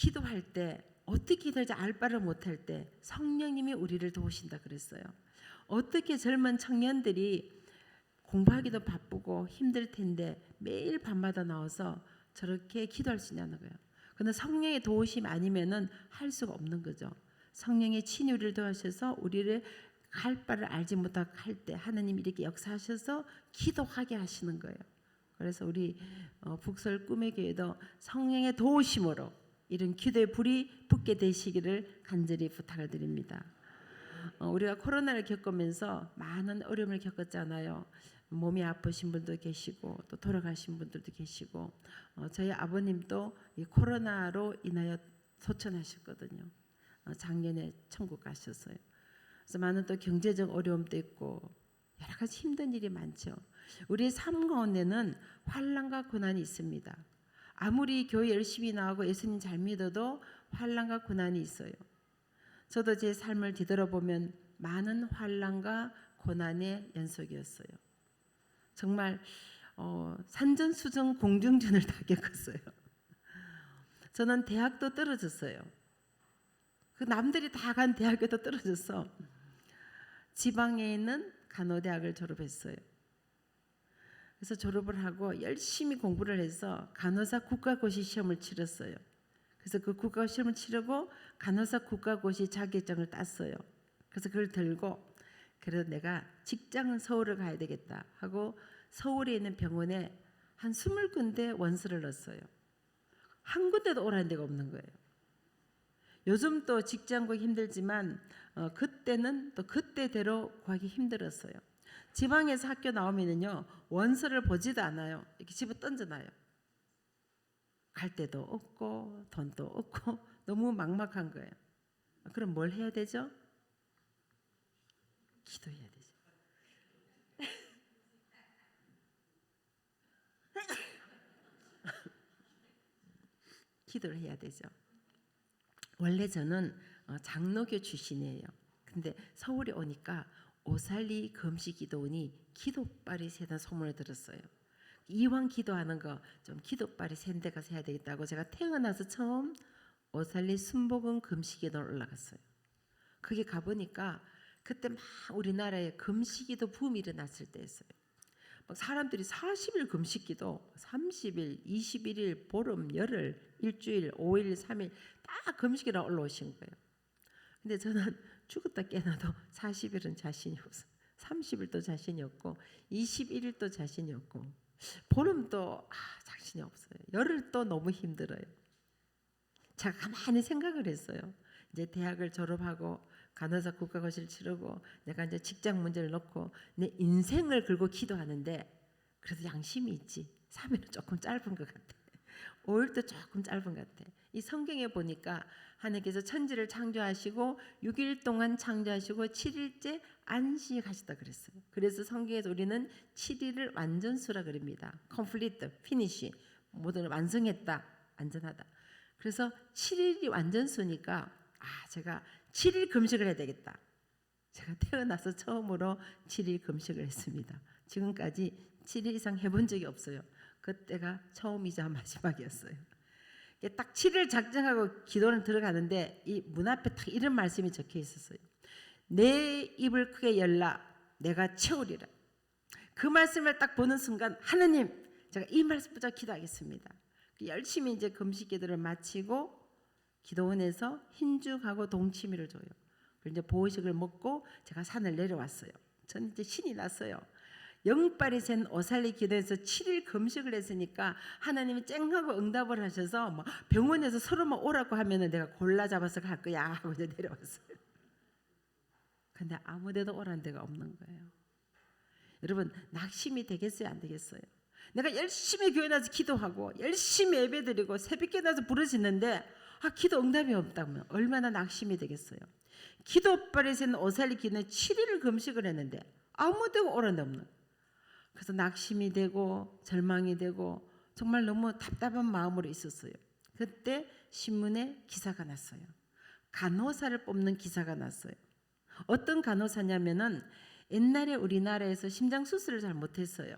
기도할 때 어떻게 기도할지 알 바를 못할 때 성령님이 우리를 도우신다 그랬어요. 어떻게 젊은 청년들이 공부하기도 바쁘고 힘들 텐데 매일 밤마다 나와서 저렇게 기도할 수 있냐는 거예요. 그런데 성령의 도우심 아니면은 할 수가 없는 거죠. 성령의 친히 우리를 도와주셔서 우리를 갈 바를 알지 못하고 할 때 하나님이 이렇게 역사하셔서 기도하게 하시는 거예요. 그래서 우리 북설 꿈의 교회도 성령의 도우심으로 이런 기도의 불이 붙게 되시기를 간절히 부탁을 드립니다. 우리가 코로나를 겪으면서 많은 어려움을 겪었잖아요. 몸이 아프신 분도 계시고 또 돌아가신 분들도 계시고 저희 아버님도 이 코로나로 인하여 소천하셨거든요. 작년에 천국 가셨어요. 그래서 많은 또 경제적 어려움도 있고 여러 가지 힘든 일이 많죠. 우리의 삶 가운데는 환난과 고난이 있습니다. 아무리 교회 열심히 나오고 예수님 잘 믿어도 환난과 고난이 있어요. 저도 제 삶을 뒤돌아보면 많은 환난과 고난의 연속이었어요. 정말 산전수전 공중전을 다 겪었어요. 저는 대학도 떨어졌어요. 그 남들이 다 간 대학에도 떨어져서 지방에 있는 간호대학을 졸업했어요. 그래서 졸업을 하고 열심히 공부를 해서 간호사 국가고시 시험을 치렀어요. 그래서 그 국가고시 시험을 치르고 간호사 국가고시 자격증을 땄어요. 그래서 그걸 들고 그래서 내가 직장은 서울을 가야 되겠다 하고 서울에 있는 병원에 한 20군데 원서를 넣었어요. 한 군데도 오라는 데가 없는 거예요. 요즘 또 직장 구하기 힘들지만 그때는 또 그때대로 구하기 힘들었어요. 지방에서 학교 나오면은요 원서를 보지도 않아요. 이렇게 집어 던져놔요. 갈 데도 없고 돈도 없고 너무 막막한 거예요. 그럼 뭘 해야 되죠? 기도해야 되죠. 기도를 해야 되죠. 원래 저는 장로교 출신이에요. 근데 서울에 오니까 오살리 금식기도원이 기도빨이 새는 소문을 들었어요. 이왕 기도하는 거 좀 기도빨이 센 데 가서 해야 되겠다고 제가 태어나서 처음 오살리 순복음 금식기도를 올라갔어요. 거기 가보니까 그때 막 우리나라에 금식기도 붐이 일어났을 때였어요. 막 사람들이 40일 금식기도 30일, 21일, 보름, 열흘, 일주일, 5일, 3일 다 금식이라 올라오신 거예요. 근데 저는 죽었다 깨나도 40일은 자신이 없어요. 30일도 자신이 없고 21일도 자신이 없고 보름도 자신이 없어요. 열흘도 너무 힘들어요. 제가 가만히 생각을 했어요. 이제 대학을 졸업하고 간호사 국가고시를 치르고 내가 이제 직장 문제를 놓고 내 인생을 걸고 기도하는데 그래도 양심이 있지. 3일은 조금 짧은 것 같아. 5일도 조금 짧은 것 같아. 이 성경에 보니까 하나님께서 천지를 창조하시고 6일 동안 창조하시고 7일째 안식하셨다 그랬어요. 그래서 성경에서 우리는 7일을 완전수라 그럽니다. complete, finish, 모든 걸 완성했다, 완전하다. 그래서 7일이 완전수니까 제가 7일 금식을 해야 되겠다. 제가 태어나서 처음으로 7일 금식을 했습니다. 지금까지 7일 이상 해본 적이 없어요. 그때가 처음이자 마지막이었어요. 딱 7일 작정하고 기도를 들어가는데 이 문 앞에 딱 이런 말씀이 적혀 있었어요. 내 입을 크게 열라 내가 채우리라. 그 말씀을 딱 보는 순간 하나님 제가 이 말씀 붙잡고 기도하겠습니다. 열심히 이제 금식 기도를 마치고 기도원에서 흰죽하고 동치미를 줘요. 그리고 이제 보호식을 먹고 제가 산을 내려왔어요. 저는 이제 신이 났어요. 영빨이 센 오살리 기도에서 7일 금식을 했으니까 하나님이 쨍하고 응답을 하셔서 뭐 병원에서 서로만 오라고 하면은 내가 골라 잡아서 갈 거야 하고 이제 내려왔어요. 근데 아무 데도 오라는 데가 없는 거예요. 여러분 낙심이 되겠어요 안 되겠어요? 내가 열심히 교회 나서 기도하고 열심히 예배드리고 새벽에 나서 부르짖는데 기도 응답이 없다면 얼마나 낙심이 되겠어요. 기도빨에 센 오살리 기도는 7일을 금식을 했는데 아무 데가 오라는 데 없는. 그래서 낙심이 되고 절망이 되고 정말 너무 답답한 마음으로 있었어요. 그때 신문에 기사가 났어요. 간호사를 뽑는 기사가 났어요. 어떤 간호사냐면은 옛날에 우리나라에서 심장 수술을 잘 못했어요.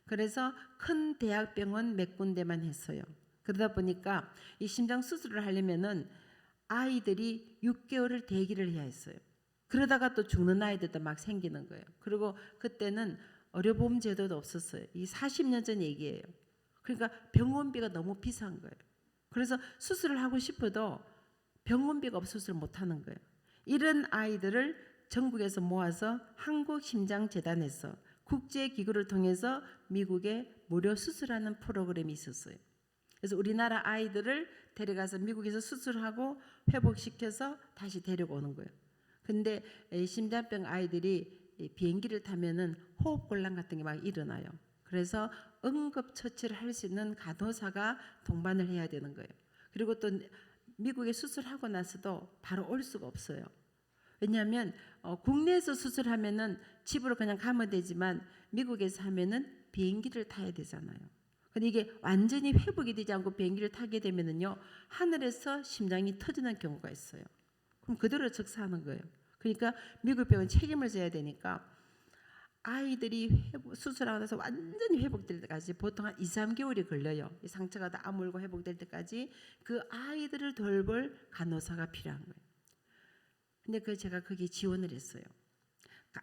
그래서 큰 대학병원 몇 군데만 했어요. 그러다 보니까 이 심장 수술을 하려면은 아이들이 6개월을 대기를 해야 했어요. 그러다가 또 죽는 아이들도 막 생기는 거예요. 그리고 그때는 의료보험 제도도 없었어요. 이 40년 전 얘기예요. 그러니까 병원비가 너무 비싼 거예요. 그래서 수술을 하고 싶어도 병원비가 없어서 수술을 못 하는 거예요. 이런 아이들을 전국에서 모아서 한국심장재단에서 국제기구를 통해서 미국에 무료 수술하는 프로그램이 있었어요. 그래서 우리나라 아이들을 데려가서 미국에서 수술하고 회복시켜서 다시 데려오는 거예요. 근데 심장병 아이들이 비행기를 타면은 호흡곤란 같은 게 막 일어나요. 그래서 응급처치를 할 수 있는 간호사가 동반을 해야 되는 거예요. 그리고 또 미국에 수술하고 나서도 바로 올 수가 없어요. 왜냐하면 국내에서 수술하면은 집으로 그냥 가면 되지만 미국에서 하면은 비행기를 타야 되잖아요. 근데 이게 완전히 회복이 되지 않고 비행기를 타게 되면은요, 하늘에서 심장이 터지는 경우가 있어요. 그럼 그대로 즉사하는 거예요. 그러니까 미국 병원 책임을 져야 되니까 아이들이 수술하고 나서 완전히 회복될 때까지 보통 한 2, 3개월이 걸려요. 이 상처가 다 아물고 회복될 때까지 그 아이들을 돌볼 간호사가 필요한 거예요. 근데 제가 거기 지원을 했어요.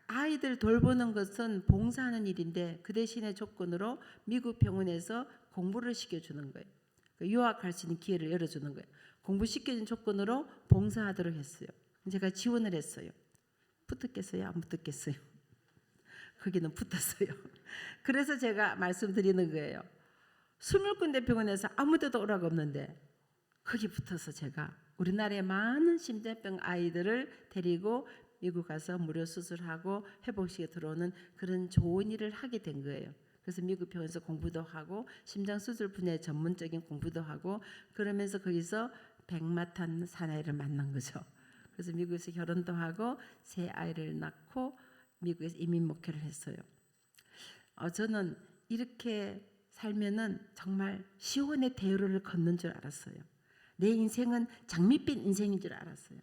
아이들 돌보는 것은 봉사하는 일인데 그 대신에 조건으로 미국 병원에서 공부를 시켜주는 거예요. 유학할 수 있는 기회를 열어주는 거예요. 공부시켜준 조건으로 봉사하도록 했어요. 제가 지원을 했어요. 붙었겠어요? 안 붙었겠어요? 거기는 붙었어요. 그래서 제가 말씀드리는 거예요. 20군데 병원에서 아무 데도 오라가 없는데 거기 붙어서 제가 우리나라의 많은 심장병 아이들을 데리고 미국 가서 무료 수술하고 회복시켜 들어오는 그런 좋은 일을 하게 된 거예요. 그래서 미국 병원에서 공부도 하고 심장 수술 분야의 전문적인 공부도 하고 그러면서 거기서 백마탄 사나이를 만난 거죠. 그래서 미국에서 결혼도 하고 새 아이를 낳고 미국에서 이민 목회를 했어요. 저는 이렇게 살면은 정말 시온의 대로를 걷는 줄 알았어요. 내 인생은 장밋빛 인생인 줄 알았어요.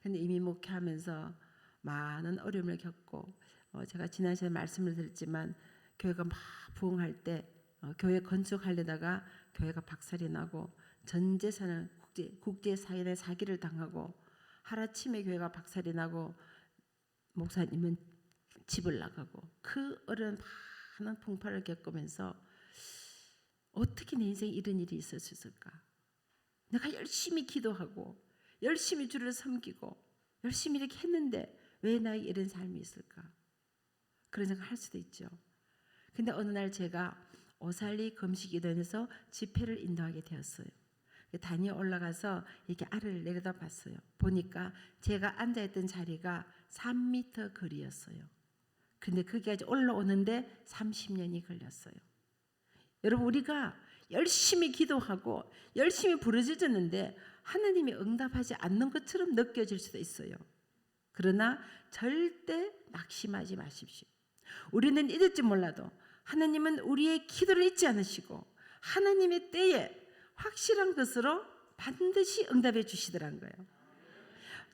근데 이민 목회하면서 많은 어려움을 겪고 제가 지난 시간에 말씀을 드렸지만 교회가 막 부흥할 때 교회 건축하려다가 교회가 박살이 나고 전 재산을 국제사회의 사기를 당하고 하루아침에 교회가 박살이 나고 목사님은 집을 나가고 그 어려운 많은 풍파를 겪으면서 어떻게 내 인생에 이런 일이 있을 수 있을까? 내가 열심히 기도하고 열심히 주를 섬기고 열심히 이렇게 했는데 왜 나에게 이런 삶이 있을까? 그런 생각 할 수도 있죠. 근데 어느 날 제가 오살리 금식기도원에서 집회를 인도하게 되었어요. 단위에 올라가서 이렇게 아래를 내려다 봤어요. 보니까 제가 앉아있던 자리가 3m 거리였어요. 근데 거기까지 올라오는데 30년이 걸렸어요. 여러분, 우리가 열심히 기도하고 열심히 부르짖었는데 하나님이 응답하지 않는 것처럼 느껴질 수도 있어요. 그러나 절대 낙심하지 마십시오. 우리는 잊을지 몰라도 하나님은 우리의 기도를 잊지 않으시고 하나님의 때에 확실한 것으로 반드시 응답해 주시더란 거예요.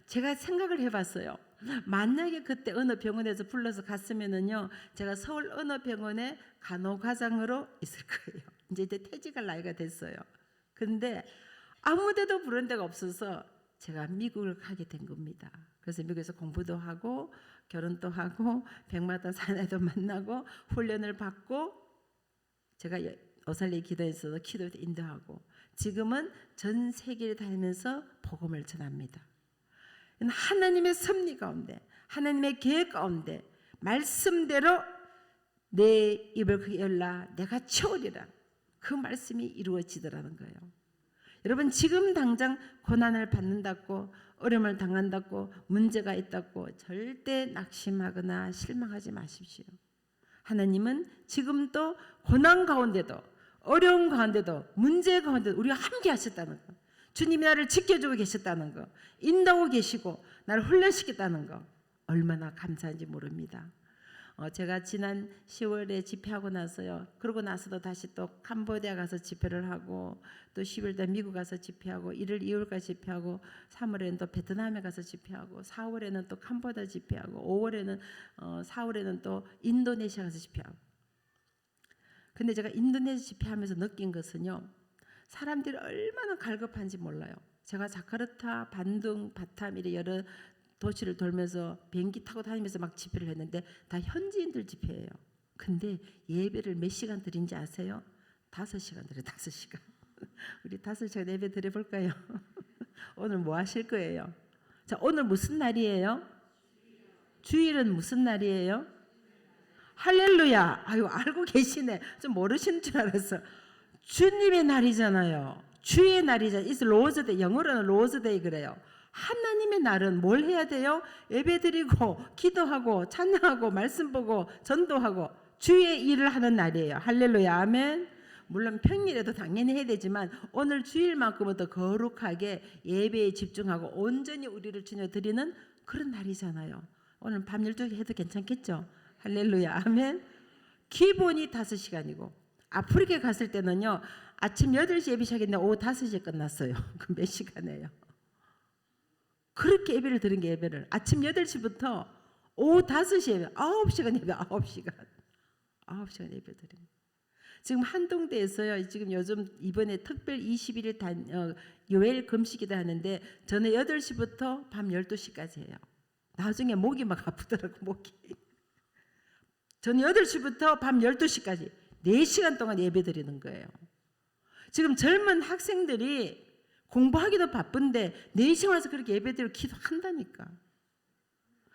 제가 생각을 해봤어요. 만약에 그때 어느 병원에서 불러서 갔으면은요, 제가 서울 어느 병원에 간호과장으로 있을 거예요. 이제 퇴직할 나이가 됐어요. 근데 아무데도 부른 데가 없어서 제가 미국을 가게 된 겁니다. 그래서 미국에서 공부도 하고 결혼도 하고 백마탄 사나이도 만나고 훈련을 받고 제가 오살리 기도에서도 기도도 인도하고 지금은 전 세계를 다니면서 복음을 전합니다. 하나님의 섭리 가운데 하나님의 계획 가운데 말씀대로 내 입을 크게 열라 내가 채우리라 그 말씀이 이루어지더라는 거예요. 여러분, 지금 당장 고난을 받는다고 어려움을 당한다고 문제가 있다고 절대 낙심하거나 실망하지 마십시오. 하나님은 지금도 고난 가운데도 어려운 가운데도 문제 가운데도 우리와 함께 하셨다는 거, 주님이 나를 지켜주고 계셨다는 거, 인도하고 계시고 나를 훈련시켰다는 거 얼마나 감사한지 모릅니다. 제가 지난 10월에 집회하고 나서요. 그러고 나서도 다시 또 캄보디아 가서 집회를 하고 또 10월에 미국 가서 집회하고 1월, 2월까지 집회하고 3월에는 또 베트남에 가서 집회하고 4월에는 또 캄보디아 집회하고 4월에는 또 인도네시아 가서 집회하고. 근데 제가 인도네시아 집회하면서 느낀 것은요. 사람들이 얼마나 갈급한지 몰라요. 제가 자카르타, 반둥, 바탐 이런 여러 도시를 돌면서 비행기 타고 다니면서 막 집회를 했는데 다 현지인들 집회예요. 근데 예배를 몇 시간 드린지 아세요? 5시간 드려요. 5시간. 우리 5시간 예배 드려볼까요? 오늘 뭐 하실 거예요? 자, 오늘 무슨 날이에요? 주일은 무슨 날이에요? 할렐루야. 아유, 알고 계시네. 좀 모르시는 줄 알았어. 주님의 날이잖아요. 주의 날이잖아요. It's Lord's Day. 영어로는 Lord's Day 그래요. 하나님의 날은 뭘 해야 돼요? 예배드리고 기도하고 찬양하고 말씀 보고 전도하고 주의 일을 하는 날이에요. 할렐루야. 아멘. 물론 평일에도 당연히 해야 되지만 오늘 주일만큼은 더 거룩하게 예배에 집중하고 온전히 우리를 주님 드리는 그런 날이잖아요. 오늘 밤 12시 해도 괜찮겠죠? 할렐루야. 아멘. 기본이 5시간이고 아프리카 갔을 때는요. 아침 8시 예배 시작했는데 오후 5시에 끝났어요. 그 몇 시간이에요? 그렇게 예배를 드린 게 예배를 아침 8시부터 오후 5시 예배 9시간 예배 9시간 예배 드립니다. 지금 한동대에서요. 지금 요즘 이번에 특별 21일 요엘 금식기도 하는데 저는 8시부터 밤 12시까지 해요. 나중에 목이 막 아프더라고 목이. 저는 8시부터 밤 12시까지 4시간 동안 예배 드리는 거예요. 지금 젊은 학생들이 공부하기도 바쁜데 4시간 와서 그렇게 예배 드리고 기도한다니까.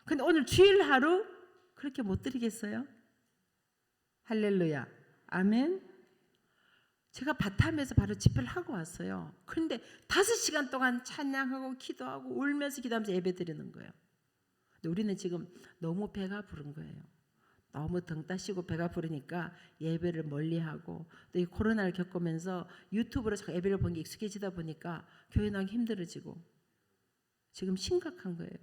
근데 오늘 주일 하루 그렇게 못 드리겠어요? 할렐루야. 아멘. 제가 바탐에서 바로 집회를 하고 왔어요. 그런데 5시간 동안 찬양하고 기도하고 울면서 기도하면서 예배 드리는 거예요. 근데 우리는 지금 너무 배가 부른 거예요. 너무 등 따시고 배가 부르니까 예배를 멀리하고 또 이 코로나를 겪으면서 유튜브로 자꾸 예배를 보는 게 익숙해지다 보니까 교회 나가기 힘들어지고 지금 심각한 거예요.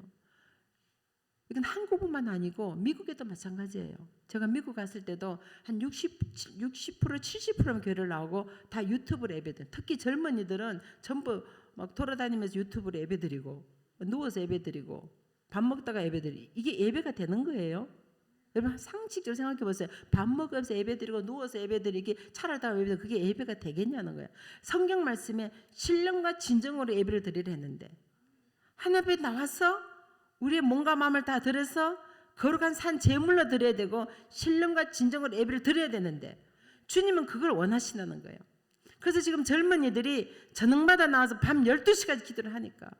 이건 한국뿐만 아니고 미국에도 마찬가지예요. 제가 미국 갔을 때도 한 60% 70%는 교회를 나오고 다 유튜브로 예배드려요. 특히 젊은이들은 전부 막 돌아다니면서 유튜브로 예배드리고 누워서 예배드리고 밥 먹다가 예배드리고 이게 예배가 되는 거예요. 여러분 상식적으로 생각해 보세요. 밥 먹으면서 예배드리고 누워서 예배드리기 차를 타고 예배드리고 그게 예배가 되겠냐는 거예요. 성경 말씀에 신령과 진정으로 예배를 드리려 했는데 하나님 앞에 나와서 우리의 몸과 마음을 다 들여서 거룩한 산 제물로 드려야 되고 신령과 진정으로 예배를 드려야 되는데 주님은 그걸 원하시는 거예요. 그래서 지금 젊은이들이 저녁마다 나와서 밤 12시까지 기도를 하니까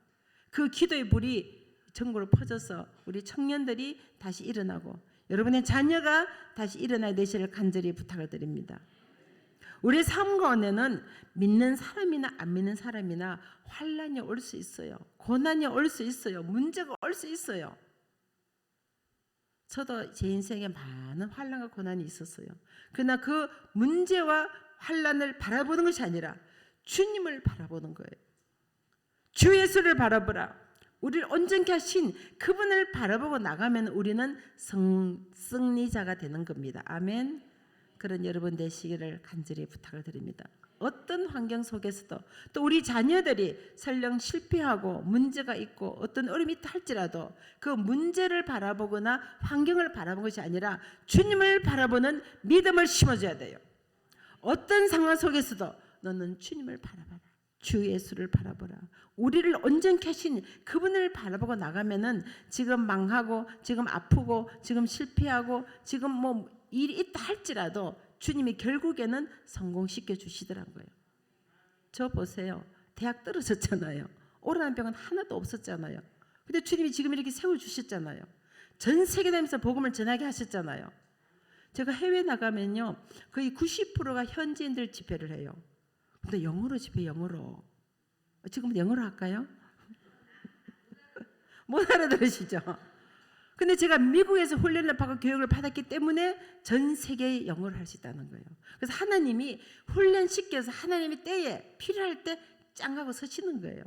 그 기도의 불이 전국으로 퍼져서 우리 청년들이 다시 일어나고 여러분의 자녀가 다시 일어나야 되시를 간절히 부탁을 드립니다. 우리의 삶 가운데는 믿는 사람이나 안 믿는 사람이나 환난이 올 수 있어요. 고난이 올 수 있어요. 문제가 올 수 있어요. 저도 제 인생에 많은 환난과 고난이 있었어요. 그러나 그 문제와 환난을 바라보는 것이 아니라 주님을 바라보는 거예요. 주 예수를 바라보라. 우리를 온전케 하신 그분을 바라보고 나가면 우리는 승리자가 되는 겁니다. 아멘. 그런 여러분 되시기를 간절히 부탁을 드립니다. 어떤 환경 속에서도 또 우리 자녀들이 설령 실패하고 문제가 있고 어떤 어려움이 있다 할지라도 그 문제를 바라보거나 환경을 바라보는 것이 아니라 주님을 바라보는 믿음을 심어줘야 돼요. 어떤 상황 속에서도 너는 주님을 바라봐라. 주 예수를 바라보라. 우리를 온전케 하신 그분을 바라보고 나가면은 지금 망하고 지금 아프고 지금 실패하고 지금 뭐 일이 있다 할지라도 주님이 결국에는 성공시켜 주시더라고요. 저 보세요. 대학 떨어졌잖아요. 오라는 병은 하나도 없었잖아요. 근데 주님이 지금 이렇게 세워주셨잖아요. 전 세계 다니면서 복음을 전하게 하셨잖아요. 제가 해외 나가면요. 거의 90%가 현지인들 집회를 해요. 근데 영어로 집회 영어로. 지금 영어로 할까요? 못 알아들으시죠? 근데 제가 미국에서 훈련을 받고 교육을 받았기 때문에 전 세계에 영어를 할 수 있다는 거예요. 그래서 하나님이 훈련시켜서 하나님의 때에 필요할 때 짱하고 서시는 거예요.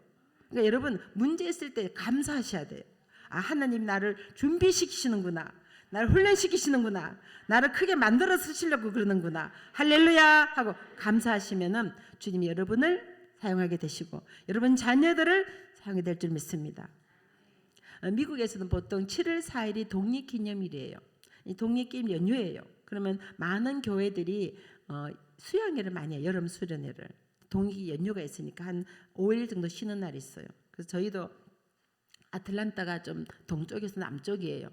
그러니까 여러분 문제 있을 때 감사하셔야 돼요. 아 하나님 나를 준비시키시는구나. 나를 훈련시키시는구나. 나를 크게 만들어 쓰시려고 그러는구나. 할렐루야 하고 감사하시면은 주님이 여러분을 사용하게 되시고 여러분 자녀들을 사용하게 될 줄 믿습니다. 미국에서는 보통 7월 4일이 독립기념일이에요. 독립기념 연휴예요. 그러면 많은 교회들이 수양회를 많이 해요. 여름 수련회를. 동기 연휴가 있으니까 한 5일 정도 쉬는 날이 있어요. 그래서 저희도 아틀란타가 좀 동쪽에서 남쪽이에요.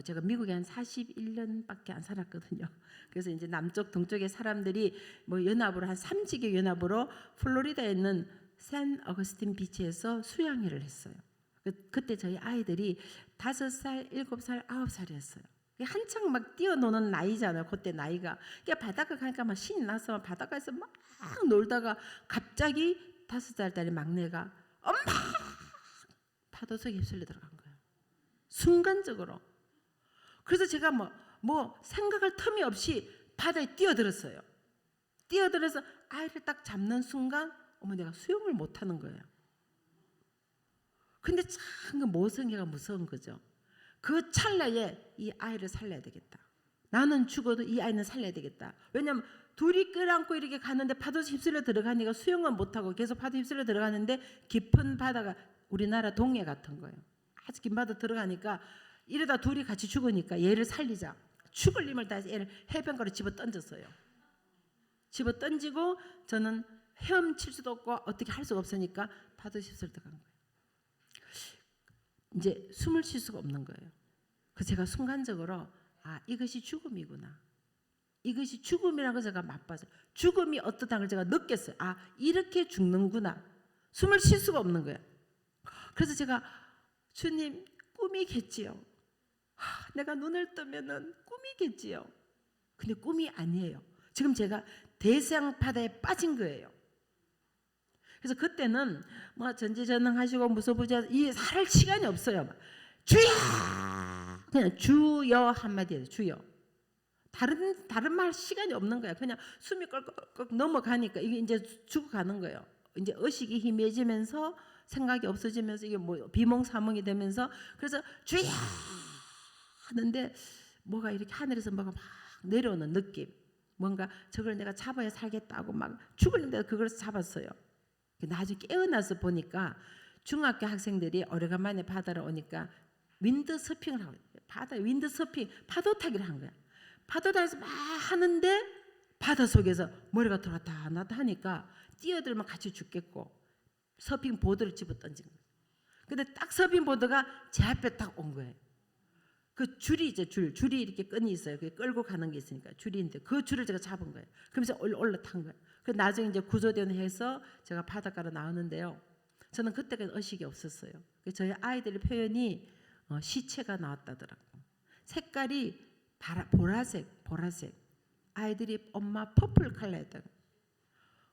제가 미국에 한 41년밖에 안 살았거든요. 그래서 이제 남쪽 동쪽의 사람들이 뭐 연합으로 한 3지개 연합으로 플로리다에 있는 샌 어거스틴 비치에서 수양회를 했어요. 그때 저희 아이들이 5살, 7살, 9살이었어요. 한창 막 뛰어노는 나이잖아요. 그때 나이가. 그러니까 바닷가 가니까 막 신이 나서 바닷가에서 막 놀다가 갑자기 5살짜리 막내가 엄마 파도 속에 휩쓸려 들어간 거예요. 순간적으로. 그래서 제가 뭐 생각할 텀이 없이 바다에 뛰어들었어요. 뛰어들어서 아이를 딱 잡는 순간 어머 내가 수영을 못하는 거예요. 근데 참 그 모성애가 무서운 거죠. 그 찰나에 이 아이를 살려야 되겠다. 나는 죽어도 이 아이는 살려야 되겠다. 왜냐하면 둘이 끌어안고 이렇게 가는데 파도 휩쓸려 들어가니까 수영은 못하고 계속 파도 휩쓸려 들어가는데 깊은 바다가 우리나라 동해 같은 거예요. 아주 긴 바다 들어가니까 이러다 둘이 같이 죽으니까 얘를 살리자. 죽을 힘을 다해서 얘를 해변가로 집어 던졌어요. 집어 던지고 저는 헤엄칠 수도 없고 어떻게 할 수가 없으니까 파도 휩쓸려 들어간 거예요. 이제 숨을 쉴 수가 없는 거예요. 그래서 제가 순간적으로 이것이 죽음이구나. 이것이 죽음이라는 걸 제가 맛봤어요. 죽음이 어떠다는 걸 제가 느꼈어요. 이렇게 죽는구나. 숨을 쉴 수가 없는 거예요. 그래서 제가 주님 꿈이겠지요. 내가 눈을 뜨면은 꿈이겠지요. 근데 꿈이 아니에요. 지금 제가 대서양 바다에 빠진 거예요. 그래서 그때는 뭐 전지전능하시고 무소부지 이 할 시간이 없어요. 주여 그냥 주여 한마디 해요. 주여. 다른 말 시간이 없는 거야. 그냥 숨이 꿀꺽 넘어가니까 이게 이제 죽어가는 거예요. 이제 의식이 희미해지면서 생각이 없어지면서 이게 뭐 비몽사몽이 되면서 그래서 주여 하는데 뭐가 이렇게 하늘에서 뭐가 막 내려오는 느낌. 뭔가 저걸 내가 잡아야 살겠다고 막 죽을는데 그걸 잡았어요. 나중에 깨어나서 보니까 중학교 학생들이 오래간만에 바다로 오니까 윈드서핑을 하고 바다에 윈드서핑 파도 타기를 한 거야. 파도 타기에서 막 하는데 바다 속에서 머리가 돌았다 놨다 하니까 뛰어들면 같이 죽겠고 서핑 보드를 집어 던진 거예요. 근데 딱 서핑 보드가 제 앞에 딱 온 거예요. 그 줄이 이제 줄이 이렇게 끈이 있어요. 그게 끌고 가는 게 있으니까 줄인데 그 줄을 제가 잡은 거예요. 그러면서 올라탄 거예요. 그 나중에 이제 구조대원 해서 제가 바닷가로 나오는데요. 저는 그때까지 의식이 없었어요. 저희 아이들의 표현이 시체가 나왔다더라고. 색깔이 보라색. 아이들이 엄마 퍼플 컬러였다.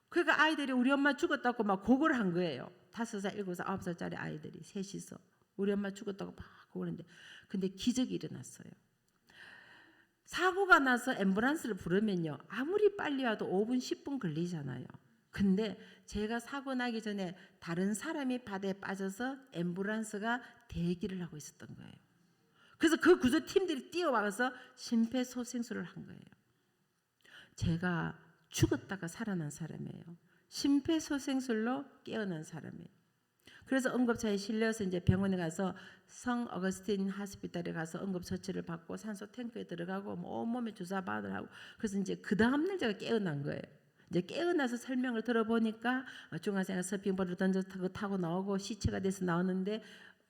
그러니까 아이들이 우리 엄마 죽었다고 막 고걸 한 거예요. 5살, 7살, 9살짜리 아이들이 셋이서 우리 엄마 죽었다고 막 고그러는데 근데 기적이 일어났어요. 사고가 나서 앰뷸런스를 부르면요. 아무리 빨리 와도 5분, 10분 걸리잖아요. 근데 제가 사고 나기 전에 다른 사람이 바다에 빠져서 앰뷸런스가 대기를 하고 있었던 거예요. 그래서 그 구조팀들이 뛰어와서 심폐소생술을 한 거예요. 제가 죽었다가 살아난 사람이에요. 심폐소생술로 깨어난 사람이에요. 그래서 응급차에 실려서 이제 병원에 가서 성 어거스틴 하스피탈에 가서 응급처치를 받고 산소 탱크에 들어가고 뭐 온몸에 주사 받으라고 그래서 이제 그 다음날 제가 깨어난 거예요. 이제 깨어나서 설명을 들어보니까 중학생이 서핑보드를 던져서 타고 나오고 시체가 돼서 나오는데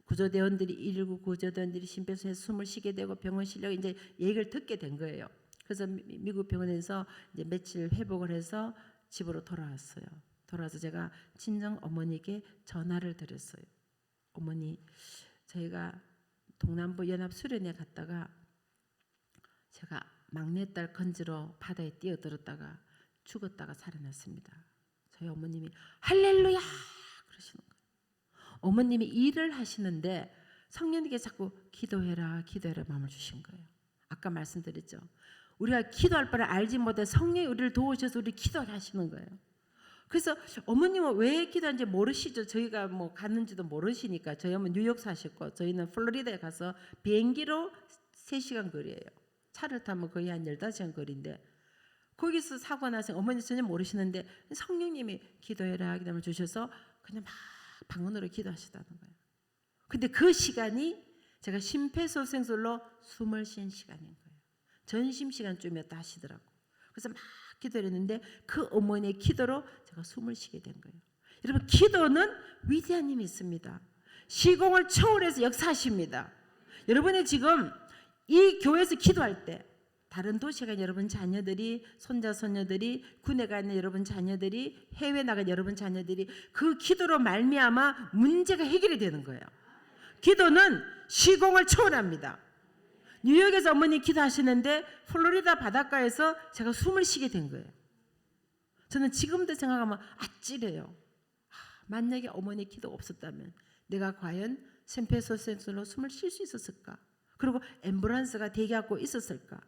구조대원들이 119 구조대원들이 심폐소생술해서 숨을 쉬게 되고 병원 실려 이제 얘기를 듣게 된 거예요. 그래서 미국 병원에서 이제 며칠 회복을 해서 집으로 돌아왔어요. 돌아와서 제가 친정 어머니께 전화를 드렸어요. 어머니, 저희가 동남부 연합 수련회 갔다가 제가 막내딸 건지러 바다에 뛰어들었다가 죽었다가 살아났습니다. 저희 어머님이 할렐루야 그러시는 거예요. 어머님이 일을 하시는데 성령님께 자꾸 기도해라 마음을 주신 거예요. 아까 말씀드렸죠. 우리가 기도할 바를 알지 못해 성령이 우리를 도우셔서 우리 기도를 하시는 거예요. 그래서 어머님은 왜 기도하는지 모르시죠. 저희가 뭐 갔는지도 모르시니까. 저희 어머니 뉴욕 사셨고 저희는 플로리다에 가서 비행기로 3시간 거리예요. 차를 타면 거의 한 15시간 거리인데 거기서 사고 나서 어머니 전혀 모르시는데 성령님이 기도해라 기도를 주셔서 그냥 막 방언으로 기도하시다는 거예요. 근데 그 시간이 제가 심폐소생술로 숨을 쉰 시간인 거예요. 전심시간쯤이었다 하시더라고. 그래서 막 기도를 했는데 그 어머니의 기도로 제가 숨을 쉬게 된 거예요. 여러분, 기도는 위대한 힘이 있습니다. 시공을 초월해서 역사하십니다. 여러분이 지금 이 교회에서 기도할 때 다른 도시에 간 여러분 자녀들이, 손자 손녀들이, 군에 가 있는 여러분 자녀들이, 해외 나간 여러분 자녀들이 그 기도로 말미암아 문제가 해결이 되는 거예요. 기도는 시공을 초월합니다. 뉴욕에서 어머니 기도하시는데 플로리다 바닷가에서 제가 숨을 쉬게 된 거예요. 저는 지금도 생각하면 아찔해요. 만약에 어머니 기도가 없었다면 내가 과연 심폐소생술로 숨을 쉴 수 있었을까? 그리고 앰뷸런스가 대기하고 있었을까?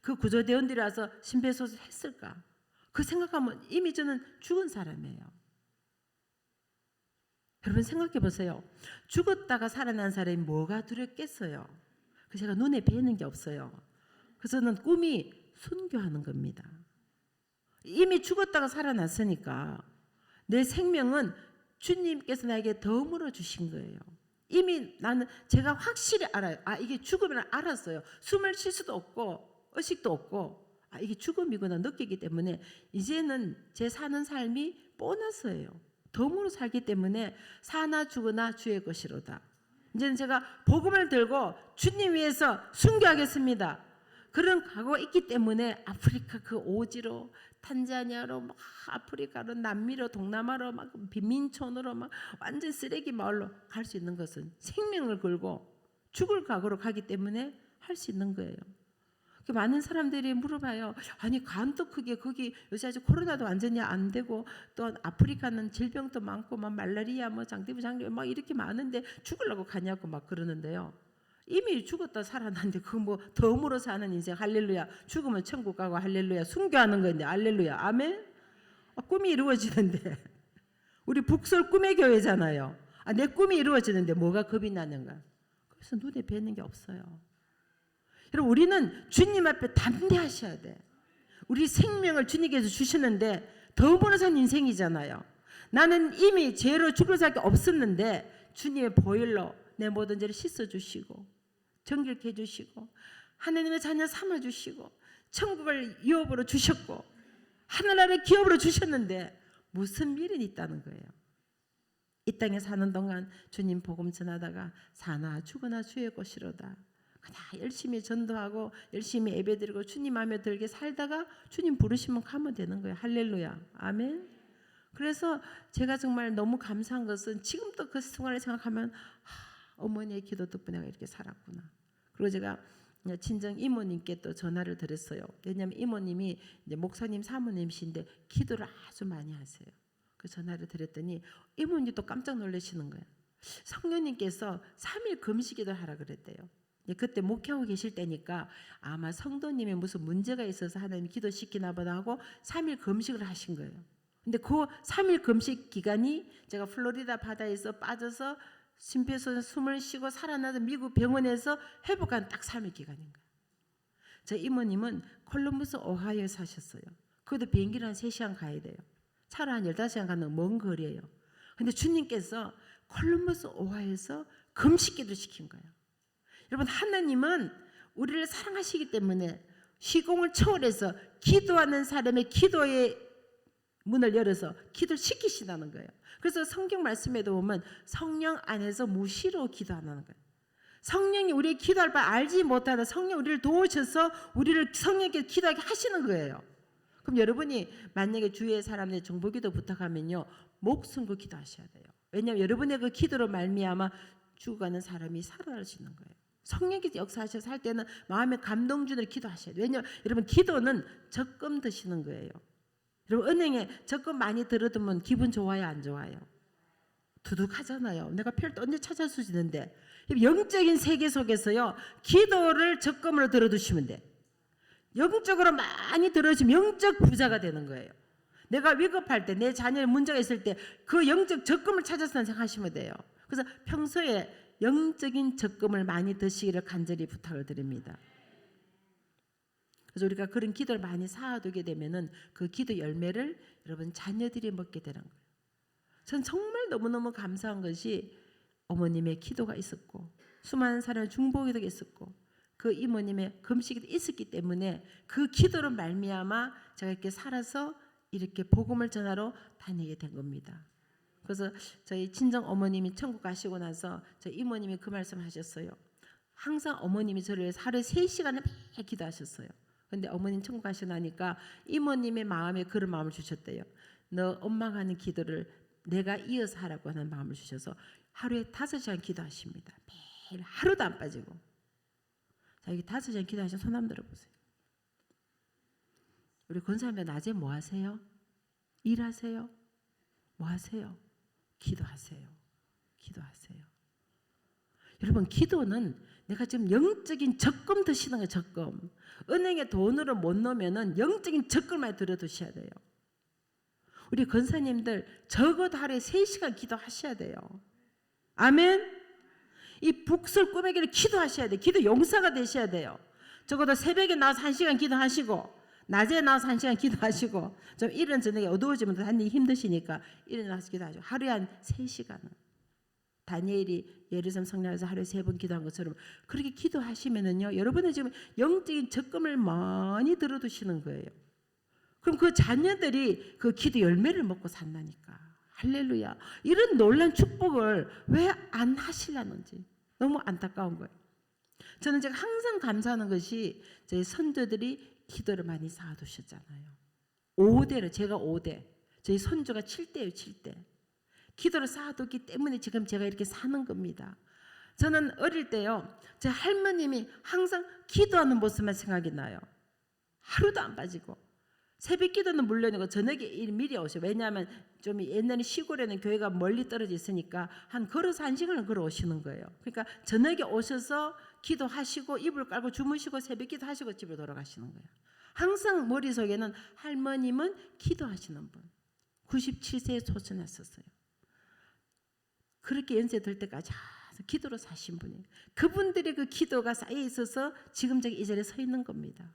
그 구조대원들이 와서 심폐소생술 했을까? 그 생각하면 이미 저는 죽은 사람이에요. 여러분 생각해 보세요. 죽었다가 살아난 사람이 뭐가 두렵겠어요? 그래서 제가 눈에 뵈는 게 없어요. 그래서 저는 꿈이 순교하는 겁니다. 이미 죽었다가 살아났으니까 내 생명은 주님께서 나에게 덤으로 주신 거예요. 이미 나는 제가 확실히 알아요. 이게 죽음을 알았어요. 숨을 쉴 수도 없고 의식도 없고 이게 죽음이구나 느끼기 때문에 이제는 제 사는 삶이 보너스예요. 덤으로 살기 때문에 사나 죽으나 주의 것이로다. 이제는 제가 복음을 들고 주님 위해서 순교하겠습니다. 그런 각오가 있기 때문에 아프리카 그 오지로 탄자니아로 막 아프리카로 남미로 동남아로 막 빈민촌으로 막 완전 쓰레기 마을로 갈 수 있는 것은 생명을 걸고 죽을 각오로 가기 때문에 할 수 있는 거예요. 많은 사람들이 물어봐요. 아니 간도 크게 거기 요새 아직 코로나도 완전히 안 되고 또 아프리카는 질병도 많고 막 말라리아 뭐 장대부 장염 막 이렇게 많은데 죽으려고 가냐고 막 그러는데요. 이미 죽었다 살아났는데 그 뭐 덤으로 사는 인생 할렐루야. 죽으면 천국 가고 할렐루야. 순교하는 건데 할렐루야. 아멘. 꿈이 이루어지는데 우리 북설 꿈의 교회잖아요. 내 꿈이 이루어지는데 뭐가 겁이 나는가? 그래서 눈에 뵈는 게 없어요. 여러분 우리는 주님 앞에 담대하셔야 돼. 우리 생명을 주님께서 주시는데 덤으로 산 인생이잖아요. 나는 이미 죄로 죽을 수밖에 없었는데 주님의 보혈로 내 모든 죄를 씻어주시고 정결케 해주시고 하나님의 자녀 삼아주시고 천국을 유업으로 주셨고 하늘나라의 기업으로 주셨는데 무슨 미련이 있다는 거예요. 이 땅에 사는 동안 주님 복음 전하다가 사나 죽으나 주의 것이로다. 그냥 열심히 전도하고 열심히 예배드리고 주님 마음에 들게 살다가 주님 부르시면 가면 되는 거예요. 할렐루야. 아멘. 그래서 제가 정말 너무 감사한 것은 지금도 그 순간을 생각하면 어머니의 기도 덕분에 내가 이렇게 살았구나. 그리고 제가 친정 이모님께 또 전화를 드렸어요. 왜냐하면 이모님이 이제 목사님 사모님이신데 기도를 아주 많이 하세요. 그 전화를 드렸더니 이모님도 깜짝 놀라시는 거예요. 성령님께서 3일 금식기도를 하라 그랬대요. 그때 목회하고 계실 때니까 아마 성도님이 무슨 문제가 있어서 하나님 기도시키나 보다 하고 3일 금식을 하신 거예요. 근데 그 3일 금식 기간이 제가 플로리다 바다에서 빠져서 심폐소생 숨을 쉬고 살아나서 미국 병원에서 회복한 딱 3일 기간인 거예요. 저 이모님은 콜럼버스 오하이오에 사셨어요. 그것도 비행기를 한 3시간 가야 돼요. 차로 한 15시간 가는 먼 거리예요. 근데 주님께서 콜럼버스 오하이오에서 금식기도 시킨 거예요. 여러분 하나님은 우리를 사랑하시기 때문에 시공을 초월해서 기도하는 사람의 기도의 문을 열어서 기도를 시키신다는 거예요. 그래서 성경 말씀에도 보면 성령 안에서 무시로 기도하는 거예요. 성령이 우리의 기도할 바 알지 못하다 성령 우리를 도우셔서 우리를 성령께 기도하게 하시는 거예요. 그럼 여러분이 만약에 주위의 사람들 정보기도 부탁하면요 목숨 걸 기도하셔야 돼요. 왜냐하면 여러분의 그 기도로 말미암아 죽어가는 사람이 살아날 수 있는 거예요. 성령께서 역사하셔서 할 때는 마음에 감동 주는 기도하셔야 돼요. 왜냐하면 여러분 기도는 적금 드시는 거예요. 여러분 은행에 적금 많이 들어두면 기분 좋아요 안 좋아요? 두둑하잖아요. 내가 별도 언제 찾아주시는데 영적인 세계 속에서요 기도를 적금으로 들어두시면 돼. 영적으로 많이 들어주면 영적 부자가 되는 거예요. 내가 위급할 때 내 자녀의 문제가 있을 때 그 영적 적금을 찾아서 생각하시면 돼요. 그래서 평소에 영적인 적금을 많이 드시기를 간절히 부탁을 드립니다. 그래서 우리가 그런 기도를 많이 쌓아두게 되면은 그 기도 열매를 여러분 자녀들이 먹게 되는 거예요. 전 정말 너무너무 감사한 것이 어머님의 기도가 있었고 수많은 사람의 중보기도가 있었고 그 이모님의 금식이 있었기 때문에 그 기도로 말미암아 제가 이렇게 살아서 이렇게 복음을 전하러 다니게 된 겁니다. 그래서 저희 친정 어머님이 천국 가시고 나서 저희 이모님이 그 말씀하셨어요. 항상 어머님이 저를 위해서 하루에 3시간을 매일 기도하셨어요. 근데 어머님 천국 가시고 나니까 이모님의 마음에 그런 마음을 주셨대요. 너 엄마가 하는 기도를 내가 이어서 하라고 하는 마음을 주셔서 하루에 5시간 기도하십니다. 매일 하루도 안 빠지고. 자, 여기 5시간 기도하시면 손 한번 들어보세요. 우리 권사님들 낮에 뭐 하세요? 일하세요? 뭐 하세요? 기도하세요. 기도하세요. 여러분, 기도는 내가 지금 영적인 적금 드시는 거예요. 적금. 은행에 돈으로 못 넣으면 영적인 적금을 들어두셔야 돼요. 우리 권사님들 적어도 하루에 3시간 기도하셔야 돼요. 아멘. 이 북설 꾸매기를 기도하셔야 돼요. 기도 용사가 되셔야 돼요. 적어도 새벽에 나와서 1시간 기도하시고 낮에 나와서 1시간 기도하시고 좀 이른 저녁에 어두워지면 다니기 힘드시니까 일어나서 기도하시고 하루에 한 3시간은 다니엘이 예루살렘 성당에서 하루에 3번 기도한 것처럼 그렇게 기도하시면은요, 여러분은 지금 영적인 적금을 많이 들어두시는 거예요. 그럼 그 자녀들이 그 기도 열매를 먹고 산다니까. 할렐루야. 이런 놀란 축복을 왜 안 하시려는지 너무 안타까운 거예요. 저는 제가 항상 감사하는 것이 저희 선조들이 기도를 많이 쌓아두셨잖아요. 5대를, 제가 5대, 저희 선조가 7대예요. 7대. 기도를 쌓아뒀기 때문에 지금 제가 이렇게 사는 겁니다. 저는 어릴 때요, 제 할머님이 항상 기도하는 모습만 생각이 나요. 하루도 안 빠지고. 새벽 기도는 물론이고 저녁에 미리 오셔요. 왜냐하면 좀 옛날에 시골에는 교회가 멀리 떨어져 있으니까 한 걸어서 1시간을 걸어오시는 거예요. 그러니까 저녁에 오셔서 기도하시고 이불 깔고 주무시고 새벽 기도하시고 집으로 돌아가시는 거예요. 항상 머릿속에는 할머님은 기도하시는 분. 97세에 소천하셨어요. 그렇게 연세 들 때까지 기도로 사신 분이에요. 그분들의 그 기도가 쌓여 있어서 지금 저기 이 자리에 서 있는 겁니다.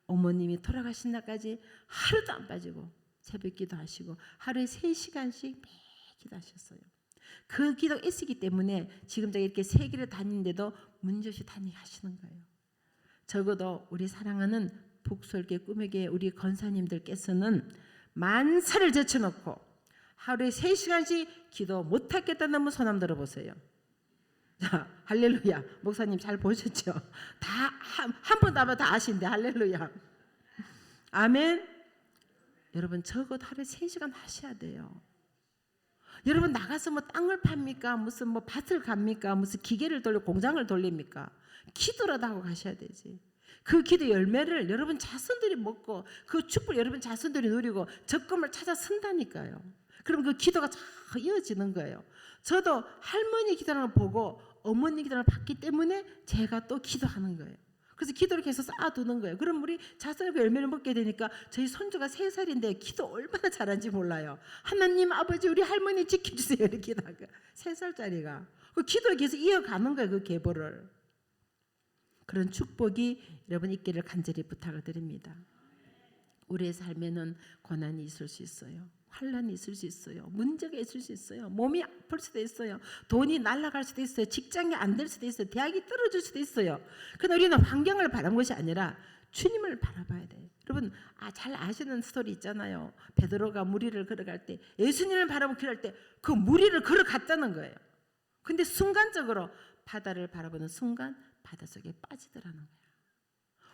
어머님이 돌아가신 날까지 하루도 안 빠지고 새벽 기도하시고 하루에 3시간씩 매일 기도하셨어요. 그 기도가 있었기 때문에 지금 저기 이렇게 세계를 다니는데도 문제없이 다니게 하시는 거예요. 적어도 우리 사랑하는 북설계 꿈에게 우리 권사님들께서는 만사를 제쳐놓고 하루에 3시간씩 기도 못하겠다는 분 손 한번 들어보세요. 자, 할렐루야. 목사님 잘 보셨죠? 다 한 번 다 아신데 할렐루야. 아멘. 여러분 적어도 하루에 3시간 하셔야 돼요. 여러분 나가서 뭐 땅을 팝니까? 무슨 뭐 밭을 갑니까? 무슨 기계를 돌려 공장을 돌립니까? 기도라도 하고 가셔야 되지. 그 기도 열매를 여러분 자손들이 먹고 그 축복을 여러분 자손들이 누리고 적금을 찾아 쓴다니까요. 그럼 그 기도가 잘 이어지는 거예요. 저도 할머니 기도하는 걸 보고 어머니 기도를 봤기 때문에 제가 또 기도하는 거예요. 그래서 기도를 계속 쌓아두는 거예요. 그럼 우리 자손의 열매를 먹게 되니까 저희 손주가 3살인데 기도 얼마나 잘하는지 몰라요. 하나님 아버지 우리 할머니 지켜주세요 이렇게 기도하고 3살짜리가 그 기도를 계속 이어가는 거예요. 그 계보를. 그런 축복이 여러분 있기를 간절히 부탁을 드립니다. 우리의 삶에는 고난이 있을 수 있어요. 환난이 있을 수 있어요. 문제가 있을 수 있어요. 몸이 아플 수도 있어요. 돈이 날아갈 수도 있어요. 직장이 안 될 수도 있어요. 대학이 떨어질 수도 있어요. 그런데 우리는 환경을 바라는 것이 아니라 주님을 바라봐야 돼요. 여러분 잘 아시는 스토리 있잖아요. 베드로가 무리를 걸어갈 때 예수님을 바라보고 길할 때 그 무리를 걸어갔다는 거예요. 근데 순간적으로 바다를 바라보는 순간 바닷속에 빠지더라는 거예요.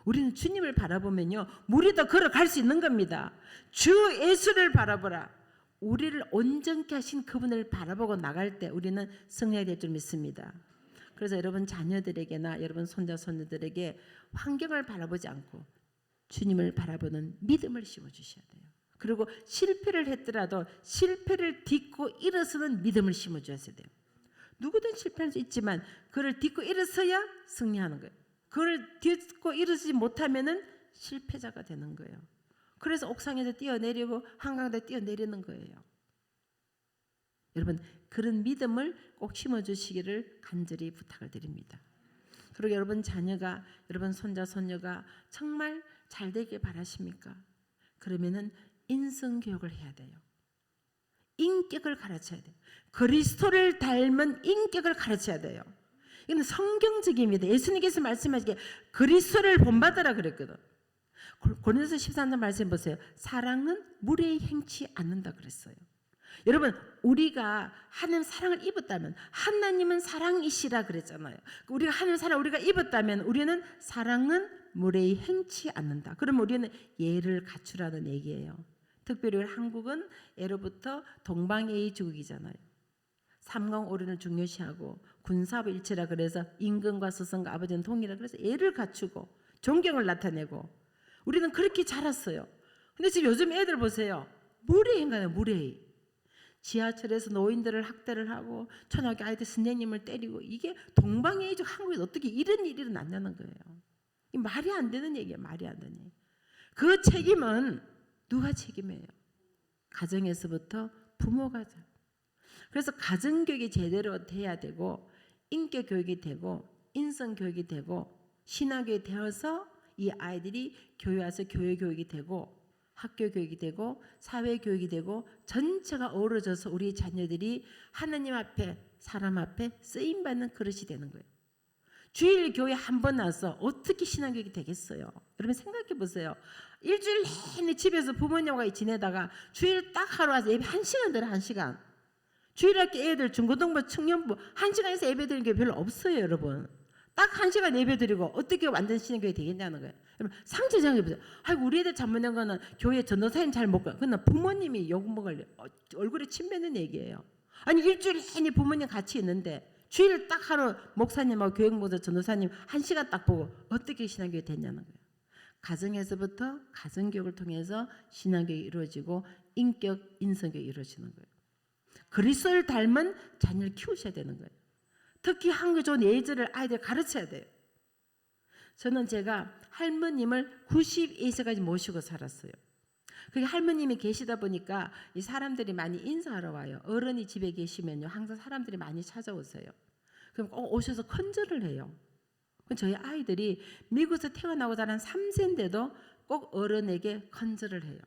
우리는 주님을 바라보면요 무리도 걸어갈 수 있는 겁니다. 주 예수를 바라보라. 우리를 온전케 하신 그분을 바라보고 나갈 때 우리는 승리하게 될 줄 믿습니다. 그래서 여러분 자녀들에게나 여러분 손자 손녀들에게 환경을 바라보지 않고 주님을 바라보는 믿음을 심어주셔야 돼요. 그리고 실패를 했더라도 실패를 딛고 일어서는 믿음을 심어주셔야 돼요. 누구든 실패할 수 있지만 그를 딛고 일어서야 승리하는 거예요. 그걸 딛고 일어서지 못하면은 실패자가 되는 거예요. 그래서 옥상에서 뛰어내리고 한강에서 뛰어내리는 거예요. 여러분 그런 믿음을 꼭 심어주시기를 간절히 부탁을 드립니다. 그리고 여러분 자녀가 여러분 손자 손녀가 정말 잘 되길 바라십니까? 그러면은 인성 교육을 해야 돼요. 인격을 가르쳐야 돼요. 그리스도를 닮은 인격을 가르쳐야 돼요. 이건 성경적입니다. 예수님께서 말씀하시기에 그리스도를 본받으라 그랬거든. 고린도서 13장 말씀 보세요. 사랑은 무례히 행치 않는다 그랬어요. 여러분, 우리가 하나님 사랑을 입었다면, 하나님은 사랑이시라 그랬잖아요. 우리가 하나님 사랑 우리가 입었다면 우리는 사랑은 무례히 행치 않는다. 그러면 우리는 예를 갖추라는 얘기예요. 특별히 우리 한국은 예로부터 동방예의주국이잖아요. 삼강오륜을 중요시하고 군사부 일체라 그래서 임금과 스승과 아버지는 동일하다 그래서 예를 갖추고 존경을 나타내고 우리는 그렇게 자랐어요. 근데 지금 요즘 애들 보세요. 무례인가요? 무례. 지하철에서 노인들을 학대를 하고 초등학교 아이들 선생님을 때리고 이게 동방예의적 한국에서 어떻게 이런 일이 일어났냐는 거예요. 이 말이 안 되는 얘기예요. 말이 안 되는 얘기. 그 책임은 누가 책임해요? 가정에서부터 부모가. 그래서 가정교육이 제대로 돼야 되고 인격교육이 되고 인성교육이 되고 신학교육이 되어서 이 아이들이 교회 와서 교회교육이 되고 학교교육이 되고 사회교육이 되고 전체가 어우러져서 우리 자녀들이 하나님 앞에 사람 앞에 쓰임받는 그릇이 되는 거예요. 주일 교회 한 번 와서 어떻게 신앙교육이 되겠어요? 여러분 생각해 보세요. 일주일 내내 집에서 부모님과 지내다가 주일 딱 하루 와서 예배 1시간 들어 1시간. 주일학교 애들 중고등부 청년부 1시간에서 예배 드리는 게 별로 없어요. 여러분. 딱 1시간 예배 드리고 어떻게 완전 신앙교육이 되겠냐는 거예요. 여러분 상처 생각해 보세요. 아이고 우리 애들 잘못된 거는 교회 전도사님 잘 못 가. 그건 부모님이 욕먹을 얼굴에 침 뱉는 얘기예요. 아니 일주일 내내 부모님 같이 있는데 주일 딱 하루 목사님하고 교육목사 전도사님 1시간 딱 보고 어떻게 신앙교육이 됐냐는 거예요. 가정에서부터 가정교육을 통해서 신앙교육이 이루어지고 인격 인성교육이 이루어지는 거예요. 그리스도를 닮은 자녀를 키우셔야 되는 거예요. 특히 한국 좋은 예절을 아이들 가르쳐야 돼요. 저는 제가 할머님을 92세까지 모시고 살았어요. 그게 할머님이 계시다 보니까 이 사람들이 많이 인사하러 와요. 어른이 집에 계시면요 항상 사람들이 많이 찾아오세요. 그럼 꼭 오셔서 컨절을 해요. 저희 아이들이 미국에서 태어나고 자란 3세인데도 꼭 어른에게 컨절을 해요.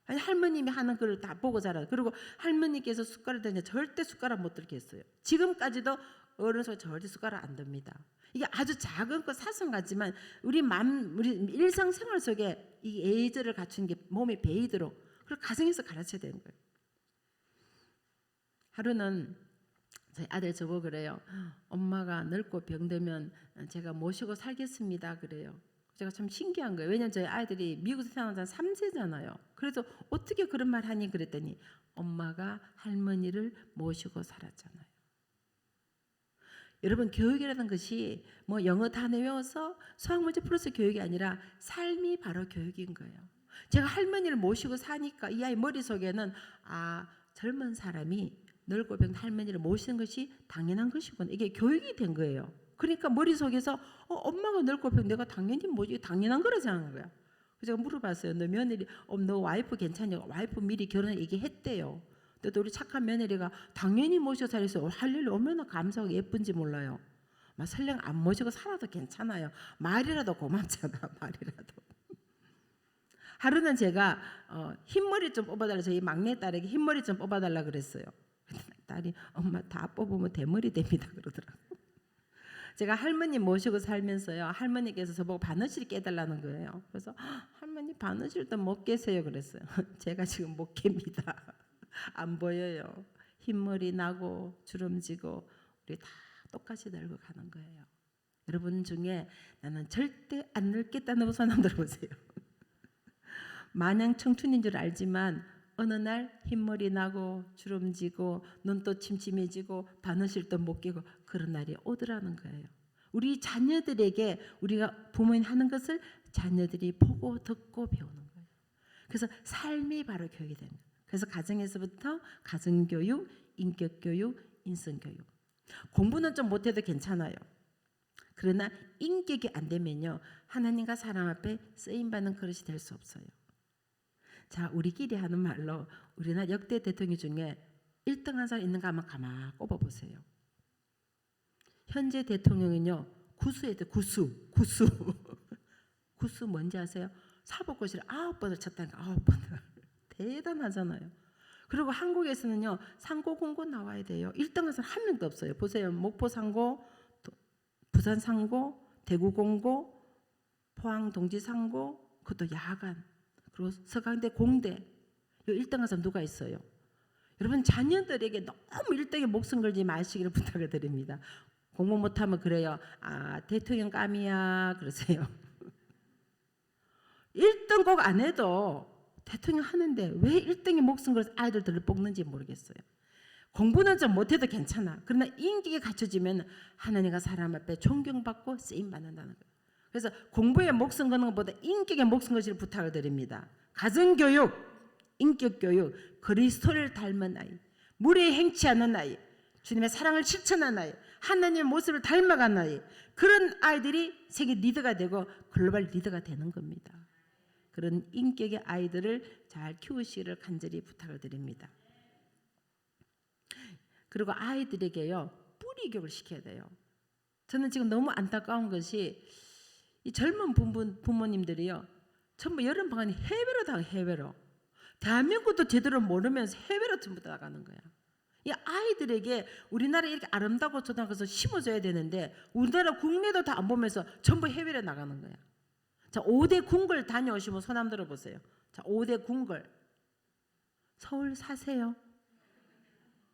아니 할머님이 하는 걸 다 보고 자라요. 그리고 할머니께서 숟가락 드는데 절대 숟가락 못 들게 했어요. 지금까지도 어른 손에 절대 숟가락 안 듭니다. 이게 아주 작은 것 사소한 같지만 우리 일상생활 속에 이 예절을 갖추는 게 몸에 배이도록 그리고 가정에서 가르쳐야 되는 거예요. 하루는 저희 아들 저보고 그래요. 엄마가 늙고 병들면 제가 모시고 살겠습니다. 그래요. 제가 참 신기한 거예요. 왜냐하면 저희 아이들이 미국에서 태어난 3세잖아요. 그래서 어떻게 그런 말 하니 그랬더니 엄마가 할머니를 모시고 살았잖아요. 여러분 교육이라는 것이 뭐 영어 단어 외워서 수학문제 풀어서 교육이 아니라 삶이 바로 교육인 거예요. 제가 할머니를 모시고 사니까 이 아이 머릿속에는 젊은 사람이 늙고 병든 할머니를 모시는 것이 당연한 것이구나. 이게 교육이 된 거예요. 그러니까 머릿속에서 엄마가 늙고 병 내가 당연히 뭐지 당연한 거라 생각한 거야. 그래서 제가 물어봤어요. 너 며느리 너 와이프 괜찮냐고. 와이프 미리 결혼 얘기했대요. 근데 우리 착한 며느리가 당연히 모셔 살려서 할 일이 얼마나 감사하고 예쁜지 몰라요. 막 설령 안 모시고 살아도 괜찮아요. 말이라도 고맙잖아. 말이라도. 하루는 제가 흰머리 좀 뽑아달라. 저희 막내딸에게 흰머리 좀 뽑아달라 그랬어요. 딸이 엄마 다 뽑으면 대머리 됩니다 그러더라고요. 제가 할머니 모시고 살면서요. 할머니께서 저보고 바느질 깨달라는 거예요. 그래서 할머니 바느질도 못 깨세요 그랬어요. 제가 지금 못 깹니다. 안 보여요. 흰머리 나고 주름지고 우리 다 똑같이 늙어가는 거예요. 여러분 중에 나는 절대 안 늙겠다는 손 한번 들어보세요. 마냥 청춘인 줄 알지만 어느 날 흰머리 나고 주름지고 눈도 침침해지고 바느질도 못 끼고 그런 날이 오더라는 거예요. 우리 자녀들에게 우리가 부모님 하는 것을 자녀들이 보고 듣고 배우는 거예요. 그래서 삶이 바로 교육이 되는 거예요. 그래서 가정에서부터 가정교육, 인격교육, 인성교육. 공부는 좀 못해도 괜찮아요. 그러나 인격이 안 되면요 하나님과 사람 앞에 쓰임받는 그릇이 될 수 없어요. 자, 우리끼리 하는 말로 우리나라 역대 대통령 중에 1등한 사람 있는가 한번 가만 꼽아보세요. 현재 대통령은요 구수에 돼. 구수 구수 뭔지 아세요? 사법고시를 9번을 쳤다니까. 9번을 대단하잖아요. 그리고 한국에서는요 상고 공고 나와야 돼요. 1등한 사람 한 명도 없어요. 보세요. 목포 상고 부산 상고, 대구 공고, 포항 동지 상고, 그것도 야간, 그리고 서강대 공대. 요 1등한 사람 누가 있어요? 여러분 자녀들에게 너무 1등에 목숨 걸지 마시기를 부탁을 드립니다. 공부 못하면 그래요. 아 대통령 감이야 그러세요. 1등 꼭 안 해도 대통령 하는데 왜 1등에 목숨 걸어서 아이들을 뽑는지 모르겠어요. 공부는 좀 못해도 괜찮아. 그러나 인격이 갖춰지면 하나님과 사람 앞에 존경받고 쓰임받는다는 거예요. 그래서 공부에 목숨 거는 것보다 인격에 목숨 것을 부탁을 드립니다. 가정교육, 인격교육, 그리스도를 닮은 아이, 무례에 행치 않는 아이, 주님의 사랑을 실천한 아이, 하나님의 모습을 닮아간 아이, 그런 아이들이 세계 리더가 되고 글로벌 리더가 되는 겁니다. 그런 인격의 아이들을 잘 키우시기를 간절히 부탁을 드립니다. 그리고 아이들에게요 뿌리 교육을 시켜야 돼요. 저는 지금 너무 안타까운 것이 이 젊은 부모님들이요 전부 여름방학이 해외로 다 해외로 대한민국도 제대로 모르면서 해외로 전부 다 나가는 거야. 이 아이들에게 우리나라 이렇게 아름다고 초등학교에서 심어줘야 되는데 우리나라 국내도 다 안 보면서 전부 해외로 나가는 거야. 자, 5대 궁궐 다녀오시면 손 한번 들어보세요. 자, 5대 궁궐. 서울 사세요?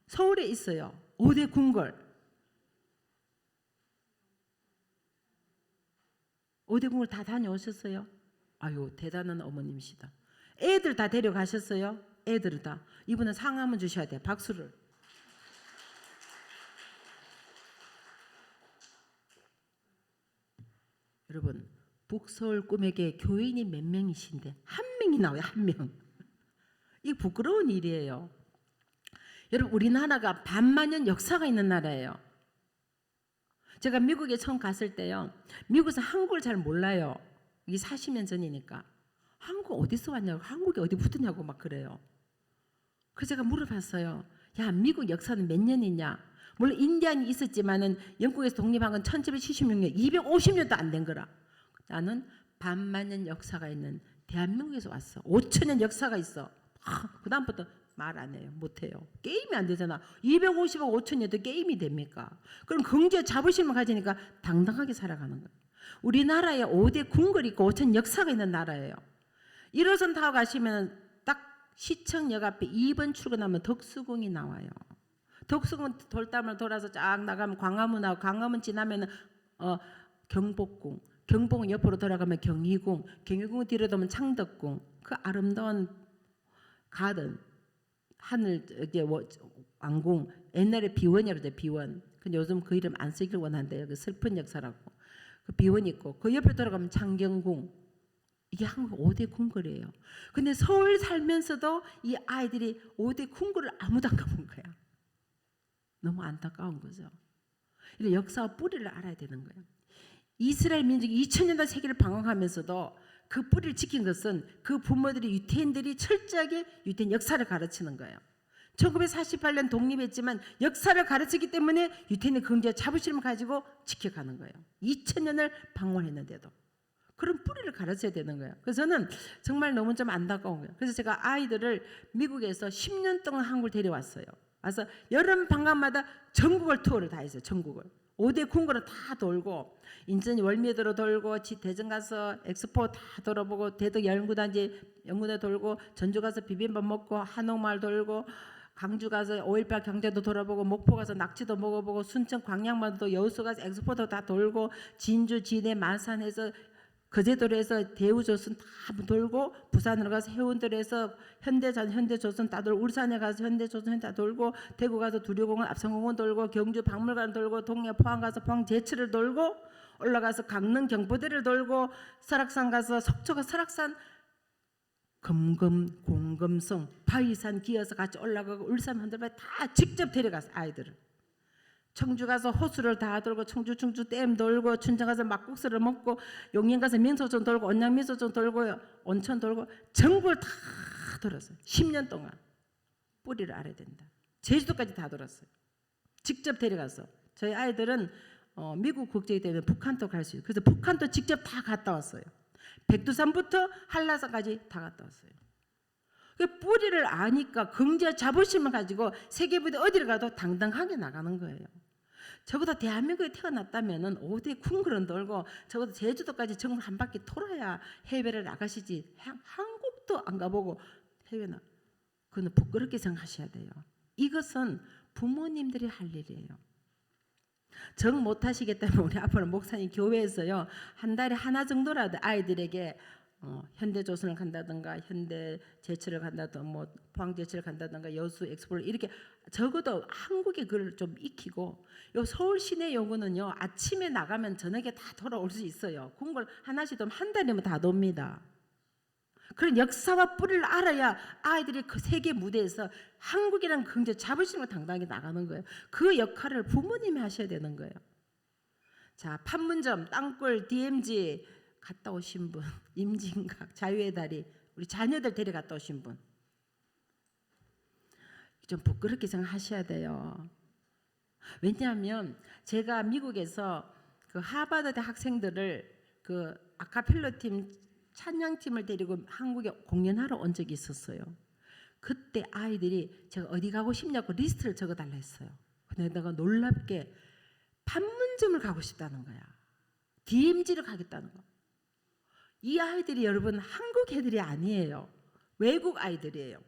서울에 있어요. 5대 궁궐. 5대 궁궐 다 다녀오셨어요? 아유, 대단한 어머님이시다. 애들 다 데려가셨어요? 애들 다. 이분은 상 한번 주셔야 돼요. 박수를. 여러분, 북서울 꿈에게 교인이 몇 명이신데 한 명이 나와요. 한 명. 이게 부끄러운 일이에요. 여러분 우리나라가 반만년 역사가 있는 나라예요. 제가 미국에 처음 갔을 때요. 미국에서 한국을 잘 몰라요. 이게 40년 전이니까. 한국 어디서 왔냐고 한국이 어디 붙었냐고 막 그래요. 그래서 제가 물어봤어요. 야 미국 역사는 몇 년이냐. 물론 인디안이 있었지만은 영국에서 독립한 건 1776년 250년도 안 된 거라. 나는 반만년 역사가 있는 대한민국에서 왔어. 5천년 역사가 있어. 그 다음부터 말 안 해요. 못해요. 게임이 안 되잖아. 250억 5천년도 게임이 됩니까? 그럼 경제 자부심을 가지니까 당당하게 살아가는 거예요. 우리나라에 5대 궁궐이 있고 5천 역사가 있는 나라예요. 1호선 타고 가시면 딱 시청역 앞에 2번 출근하면 덕수궁이 나와요. 덕수궁 돌담을 돌아서 쫙 나가면 광화문 나오고 광화문 지나면 경복궁, 경복궁 옆으로 돌아가면 경희궁, 경희궁 뒤로 돌면 창덕궁. 그 아름다운 가든 하늘 이게 왕궁 옛날에 비원이라고 돼 비원. 근데 요즘 그 이름 안 쓰기를 원한대요. 그 슬픈 역사라고. 그 비원 있고 그 옆에 돌아가면 창경궁. 이게 한국 5대 궁궐이에요. 근데 서울 살면서도 이 아이들이 5대 궁궐을 아무도 안 가본 거야. 너무 안타까운 거죠. 이런 역사와 뿌리를 알아야 되는 거예요. 이스라엘 민족이 2000년대 세계를 방황하면서도 그 뿌리를 지킨 것은 그 부모들이 유태인들이 철저하게 유태인 역사를 가르치는 거예요. 1948년 독립했지만 역사를 가르치기 때문에 유태인의 긍지와 자부심을 가지고 지켜가는 거예요. 2000년을 방황했는데도. 그런 뿌리를 가르쳐야 되는 거예요. 그래서 저는 정말 너무 좀 안타까운 거예요. 그래서 제가 아이들을 미국에서 10년 동안 한국을 데려왔어요. 와서 여름 방학마다 전국을 투어를 다 했어요. 전국을. 5대 궁궐을 다 돌고 인천 월미도로 돌고 대전 가서 엑스포 다 돌아보고 대덕 연구단지 연구대 돌고 전주 가서 비빔밥 먹고 한옥마을 돌고 강주 가서 5.18 경제도 돌아보고 목포 가서 낙지도 먹어보고 순천 광양마을도 여수 가서 엑스포도 다 돌고 진주 진해 만산에서 거제도에서 대우조선 다 돌고 부산으로 가서 해운대에서 현대조선 다 돌고 울산에 가서 현대조선 다 돌고 대구 가서 두류공원 압성공원 돌고 경주 박물관 돌고 동해 포항 가서 포항 제철을 돌고 올라가서 강릉 경포대를 돌고 설악산 가서 속초 가서 설악산 금금 공금성 바위산 기어서 같이 올라가고 울산 흔들바 다 직접 데려가서 아이들을 청주 가서 호수를 다 돌고 청주 댐 돌고 춘천 가서 막국수를 먹고 용인 가서 민소촌 돌고 온양 민소촌 돌고 온천 돌고 전국을 다 돌았어요. 10년 동안 뿌리를 알아야 된다. 제주도까지 다 돌았어요. 직접 데려가서 저희 아이들은 미국 국적이기 때문에 북한도 갈 수 있어요. 그래서 북한도 직접 다 갔다 왔어요. 백두산부터 한라산까지 다 갔다 왔어요. 그 뿌리를 아니까 긍지와 자부심을 가지고 세계 무대 어디를 가도 당당하게 나가는 거예요. 적어도 대한민국에 태어났다면은 오후에 쿵그런 돌고 적어도 제주도까지 전국 한 바퀴 돌아야 해외를 나가시지. 한국도 안 가보고 해외는 그거는 부끄럽게 생각하셔야 돼요. 이것은 부모님들이 할 일이에요. 정 못하시겠다면 우리 앞으로 목사님 교회에서요 한 달에 하나 정도라도 아이들에게 현대조선을 간다든가 현대제철을 간다든가 뭐 포항제철을 간다든가 여수 엑스포를 이렇게 적어도 한국에 그걸 좀 익히고 요 서울 시내 요구는요 아침에 나가면 저녁에 다 돌아올 수 있어요. 그런 걸 하나씩 좀 한 달이면 다 돕니다. 그런 역사와 뿌리를 알아야 아이들이 그 세계 무대에서 한국이라는 긍정 자부심을 당당히 나가는 거예요. 그 역할을 부모님이 하셔야 되는 거예요. 자, 판문점, 땅굴, DMZ 갔다 오신 분, 임진각, 자유의 다리, 우리 자녀들 데려갔다 오신 분, 좀 부끄럽게 생각하셔야 돼요. 왜냐하면 제가 미국에서 그 하버드대 학생들을 그 아카펠라 팀 찬양팀을 데리고 한국에 공연하러 온 적이 있었어요. 그때 아이들이 제가 어디 가고 싶냐고 리스트를 적어달라 했어요. 근데 내가 놀랍게 판문점을 가고 싶다는 거야. DMZ를 가겠다는 거. 이 아이들이 여러분 한국 애들이 아니에요. 외국 아이들이에요.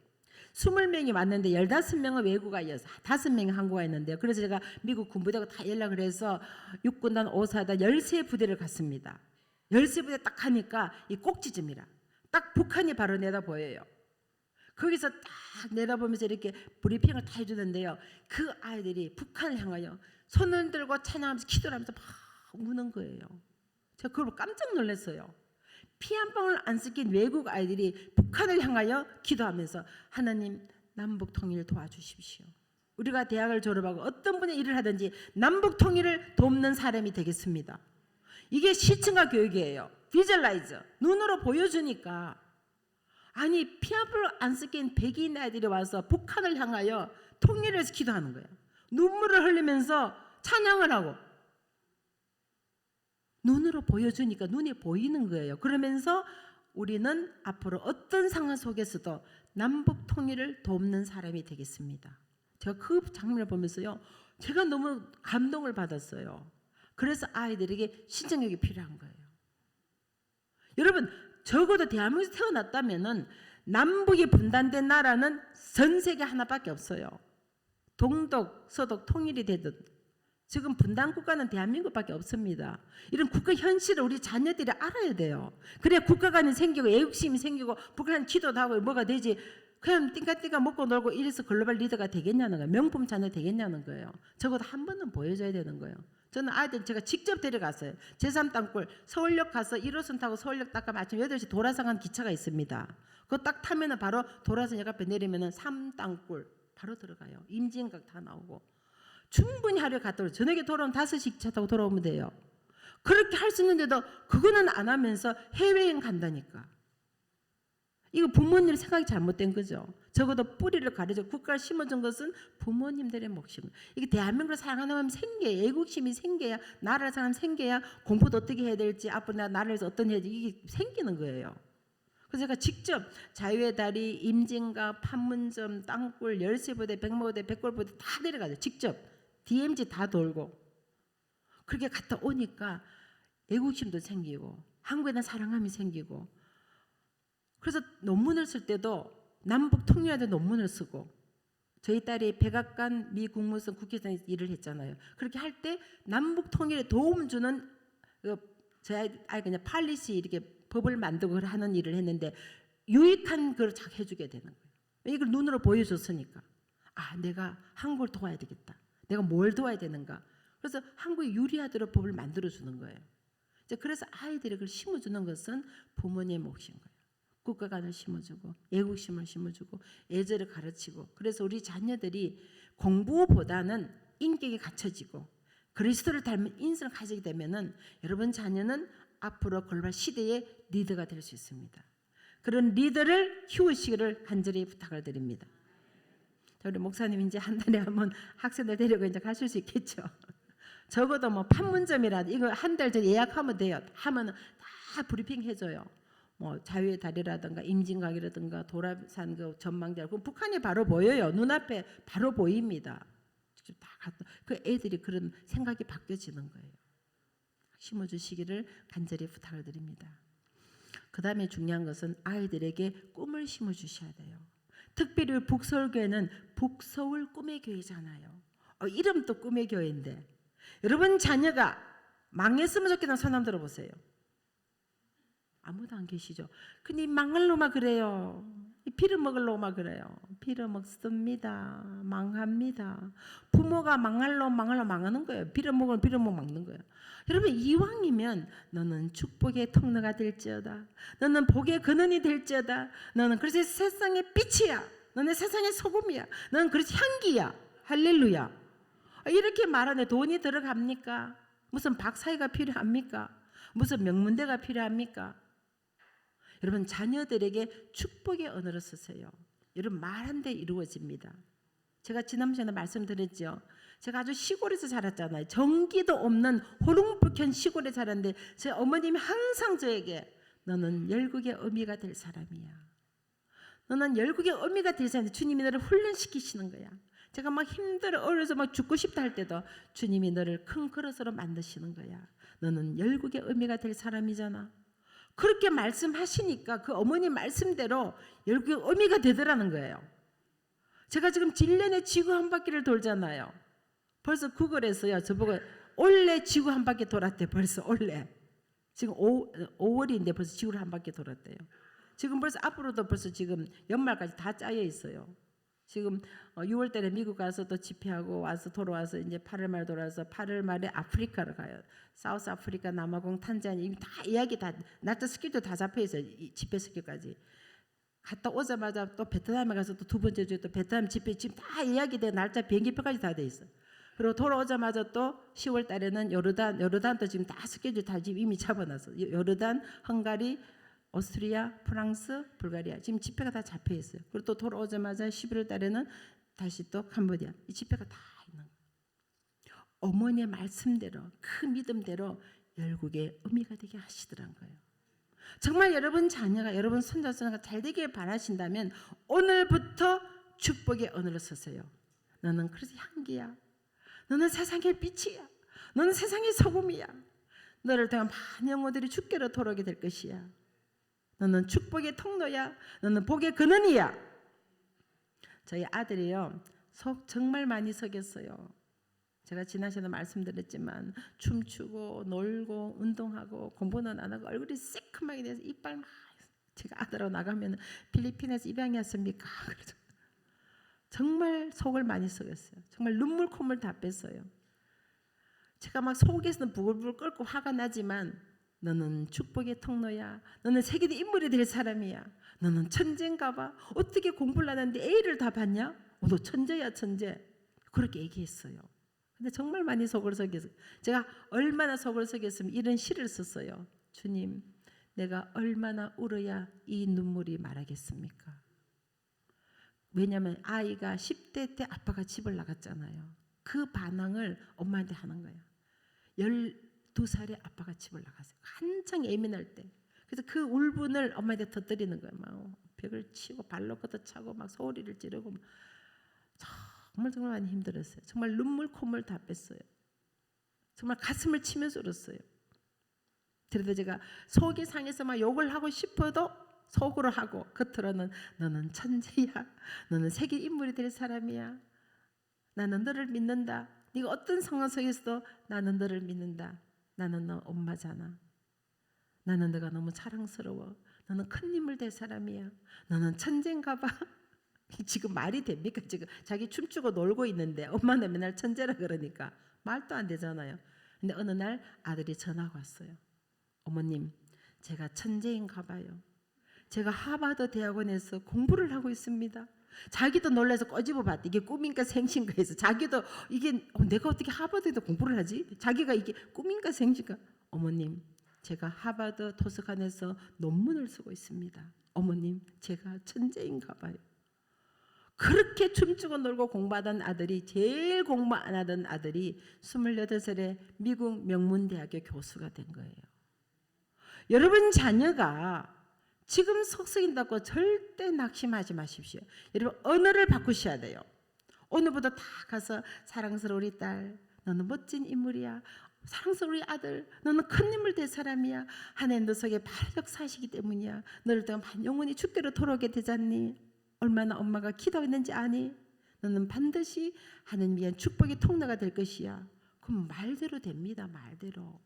20명이 왔는데 15명은 외국 아이여서 5명이 한국 아이였는데요. 그래서 제가 미국 군부대하고 다 연락을 해서 육군단 5사단 13부대를 갔습니다. 13부대 딱 하니까 이 꼭지점이라 딱 북한이 바로 내다 보여요. 거기서 딱 내다보면서 이렇게 브리핑을 다 해주는데요. 그 아이들이 북한을 향하여 손을 들고 찬양하면서 기도를 하면서 막 우는 거예요. 제가 그걸 깜짝 놀랐어요. 피 한 방울 안 섞인 외국 아이들이 북한을 향하여 기도하면서 하나님 남북 통일을 도와주십시오. 우리가 대학을 졸업하고 어떤 분의 일을 하든지 남북 통일을 돕는 사람이 되겠습니다. 이게 시청각 교육이에요. 비주얼라이즈 눈으로 보여주니까 아니 피 한 방울 안 섞인 백인 아이들이 와서 북한을 향하여 통일을 해서 기도하는 거예요. 눈물을 흘리면서 찬양을 하고 눈으로 보여주니까 눈에 보이는 거예요. 그러면서 우리는 앞으로 어떤 상황 속에서도 남북 통일을 돕는 사람이 되겠습니다. 제가 그 장면을 보면서요, 제가 너무 감동을 받았어요. 그래서 아이들에게 신청력이 필요한 거예요. 여러분, 적어도 대한민국에서 태어났다면은 남북이 분단된 나라는 전 세계 하나밖에 없어요. 동독, 서독 통일이 되든 지금 분단 국가는 대한민국밖에 없습니다. 이런 국가 현실을 우리 자녀들이 알아야 돼요. 그래야 국가관이 생기고 애국심이 생기고 북한 기도도 하고 뭐가 되지. 그냥 띵까띵까 먹고 놀고 이래서 글로벌 리더가 되겠냐는 거예요. 명품 자녀 되겠냐는 거예요. 적어도 한 번은 보여줘야 되는 거예요. 저는 아이들 제가 직접 데려갔어요. 제3땅굴 서울역 가서 1호선 타고 서울역 딱 가면 아침 8시 도라상한 기차가 있습니다. 그거 딱 타면은 바로 도라선 역 앞에 내리면은 3땅굴 바로 들어가요. 임진각 다 나오고. 충분히 하루에 갔다 오고 저녁에 돌아오면 5시 기차 타고 돌아오면 돼요. 그렇게 할 수 있는데도 그거는 안 하면서 해외여행 간다니까. 이거 부모님 생각이 잘못된 거죠. 적어도 뿌리를 가르쳐 국가를 심어준 것은 부모님들의 몫입니다. 이게 대한민국을 사랑하는 마음이 생겨야 애국심이 생겨야 나라를 사랑하면 생겨야 공부도 어떻게 해야 될지 앞으로 나라를 어떤 해야 될지 이게 생기는 거예요. 그래서 제가 직접 자유의 다리, 임진각, 판문점, 땅굴, 13부대, 백마부대, 백골부대 다 내려가죠. 직접 DMZ 다 돌고 그렇게 갔다 오니까 애국심도 생기고 한국에 대한 사랑함이 생기고 그래서 논문을 쓸 때도 남북 통일에 대한 논문을 쓰고 저희 딸이 백악관 미 국무성 국회의장에서 일을 했잖아요. 그렇게 할 때 남북 통일에 도움 주는 저희 아이가 그냥 팔리시 이렇게 법을 만들고 하는 일을 했는데 유익한 걸 해주게 되는 거예요. 이걸 눈으로 보여줬으니까 아 내가 한국을 도와야 되겠다. 내가 뭘 도와야 되는가. 그래서 한국에 유리하도록 법을 만들어주는 거예요. 그래서 아이들이 그걸 심어주는 것은 부모님의 몫인 거예요. 국가관을 심어주고 애국심을 심어주고 애절을 가르치고 그래서 우리 자녀들이 공부보다는 인격이 갖춰지고 그리스도를 닮은 인성을 가지게 되면은 여러분 자녀는 앞으로 글로벌 시대의 리더가 될 수 있습니다. 그런 리더를 키우시기를 간절히 부탁을 드립니다. 우리 목사님 이제 한 달에 한번 학생들 데리고 이제 가실 수 있겠죠. 적어도 뭐 판문점이라도 이거 한 달 전에 예약하면 돼요. 하면은 다 브리핑 해줘요. 뭐 자유의 다리라든가 임진각이라든가 도라산 그 전망대, 그럼 북한이 바로 보여요. 눈앞에 바로 보입니다. 다 갖다 그 애들이 그런 생각이 바뀌어지는 거예요. 심어주시기를 간절히 부탁을 드립니다. 그 다음에 중요한 것은 아이들에게 꿈을 심어주셔야 돼요. 특별히 북서울교회는 북서울 꿈의 교회잖아요. 이름도 꿈의 교회인데 여러분 자녀가 망했으면 좋겠다는 손 한번 들어보세요. 아무도 안 계시죠? 근데 망할 놈아 그래요. 빌어먹을 놈아 그래요. 빌어먹습니다. 망합니다. 부모가 망할 놈 망하는 거예요. 빌어먹으면 막는 거예요. 여러분 이왕이면 너는 축복의 통로가 될지어다. 너는 복의 근원이 될지어다. 너는 그래서 세상의 빛이야. 너는 세상의 소금이야. 너는 그래서 향기야. 할렐루야. 이렇게 말하는데 돈이 들어갑니까? 무슨 박사회가 필요합니까? 무슨 명문대가 필요합니까? 여러분 자녀들에게 축복의 언어를 쓰세요. 여러분 말한 데 이루어집니다. 제가 지난 시간에 말씀드렸죠. 제가 아주 시골에서 자랐잖아요. 전기도 없는 호롱불켠 시골에 자랐는데 제 어머님이 항상 저에게 너는 열국의 어미가 될 사람이야. 너는 열국의 어미가 될 사람인데 주님이 너를 훈련시키시는 거야. 제가 막 힘들어 어려서 막 죽고 싶다 할 때도 주님이 너를 큰 그릇으로 만드시는 거야. 너는 열국의 어미가 될 사람이잖아. 그렇게 말씀하시니까 그 어머니 말씀대로 열국의 어미가 되더라는 거예요. 제가 지금 1년에 지구 한 바퀴를 돌잖아요. 벌써 구글에서요 저보고 올해 지구 한 바퀴 돌았대. 벌써 올해 지금 5월인데 벌써 지구를 한 바퀴 돌았대요. 지금 벌써 앞으로도 벌써 지금 연말까지 다 짜여 있어요. 지금 6월 달에 미국 가서 또 집회하고 와서 돌아와서 이제 8월 말 돌아와서 8월 말에 아프리카로 가요. 사우스 아프리카, 남아공, 탄자니아 이미 다 이야기 다 날짜 스케줄도 다 잡혀 있어요. 집회 스케줄까지. 갔다 오자마자 또 베트남에 가서 또 두 번째 주에 또 베트남 집회 지금 다 이야기돼 날짜 비행기표까지 다 돼 있어. 그리고 돌아오자마자 또 10월 달에는 요르단도 지금 다 스케줄 다 지금 이미 잡아놨어. 요르단, 헝가리, 오스트리아, 프랑스, 불가리아 지금 집회가 다 잡혀 있어요. 그리고 또 돌아오자마자 11월 달에는 다시 또 캄보디아 이 집회가 다 있는 거예요. 어머니의 말씀대로 그 믿음대로 열국의 의미가 되게 하시더란 거예요. 정말 여러분 자녀가 여러분 손자손자가 잘 되길 바라신다면 오늘부터 축복의 언어를 쓰세요. 너는 그래서 향기야. 너는 세상의 빛이야. 너는 세상의 소금이야. 너를 통한 많은 영혼들이 주께로 돌아오게 될 것이야. 너는 축복의 통로야. 너는 복의 근원이야. 저희 아들이요 속 정말 많이 썩였어요. 제가 지난 시간에 말씀드렸지만 춤추고 놀고 운동하고 공부는 안 하고 얼굴이 새까맣게 돼서 이빨 막 제가 아들하고 나가면 필리핀에서 입양했습니까? 그래서 정말 속을 많이 썩였어요. 정말 눈물 콧물 다 뺐어요. 제가 막 속에서는 부글부글 끓고 화가 나지만 너는 축복의 통로야. 너는 세계의 인물이 될 사람이야. 너는 천재인가 봐. 어떻게 공부를 하는데 A를 다 봤냐? 너 천재야 천재. 그렇게 얘기했어요. 근데 정말 많이 속을 썩였어요. 제가 얼마나 속을 썩였으면 이런 시를 썼어요. 주님, 내가 얼마나 울어야 이 눈물이 말하겠습니까? 왜냐하면 아이가 10대 때 아빠가 집을 나갔잖아요. 그 반항을 엄마한테 하는 거예요. 12살에 아빠가 집을 나갔어요. 한창 예민할 때. 그래서 그 울분을 엄마한테 터뜨리는 거예요. 막 벽을 치고 발로 걷어차고 막 소리를 지르고 정말 많이 힘들었어요. 정말 눈물 콧물 다 뺐어요. 정말 가슴을 치면서 울었어요. 그래도 제가 속이 상해서 막 욕을 하고 싶어도 속으로 하고 겉으로는 너는 천재야. 너는 세계 인물이 될 사람이야. 나는 너를 믿는다. 네가 어떤 상황 속에서도 나는 너를 믿는다. 나는 너 엄마잖아. 나는 너가 너무 자랑스러워. 너는 큰 인물 될 사람이야. 너는 천재인가 봐. 지금 말이 됩니까? 지금 자기 춤추고 놀고 있는데 엄마는 맨날 천재라 그러니까 말도 안 되잖아요. 근데 어느 날 아들이 전화가 왔어요. 어머님, 제가 천재인가 봐요. 제가 하버드 대학원에서 공부를 하고 있습니다. 자기도 놀라서 꼬집어 봤대. 이게 꿈인가 생신가 해서 자기도 이게 내가 어떻게 하버드에도 공부를 하지? 자기가 이게 꿈인가 생신가? 어머님, 제가 하버드 도서관에서 논문을 쓰고 있습니다. 어머님, 제가 천재인가 봐요. 그렇게 춤추고 놀고 공부하던 아들이 제일 공부 안 하던 아들이 28살에 미국 명문대학교 교수가 된 거예요. 여러분 자녀가 지금 속썩인다고 절대 낙심하지 마십시오. 여러분 언어를 바꾸셔야 돼요. 오늘부터 다 가서 사랑스러운 우리 딸, 너는 멋진 인물이야. 사랑스러운 우리 아들, 너는 큰 인물 될 사람이야. 하나님 너 속에 바로 역사하시기 때문이야. 너를 통해 영원히 주께로 돌아오게 되잖니. 얼마나 엄마가 기도했는지 아니? 너는 반드시 하나님 위한 축복의 통로가 될 것이야. 그럼 말대로 됩니다. 말대로.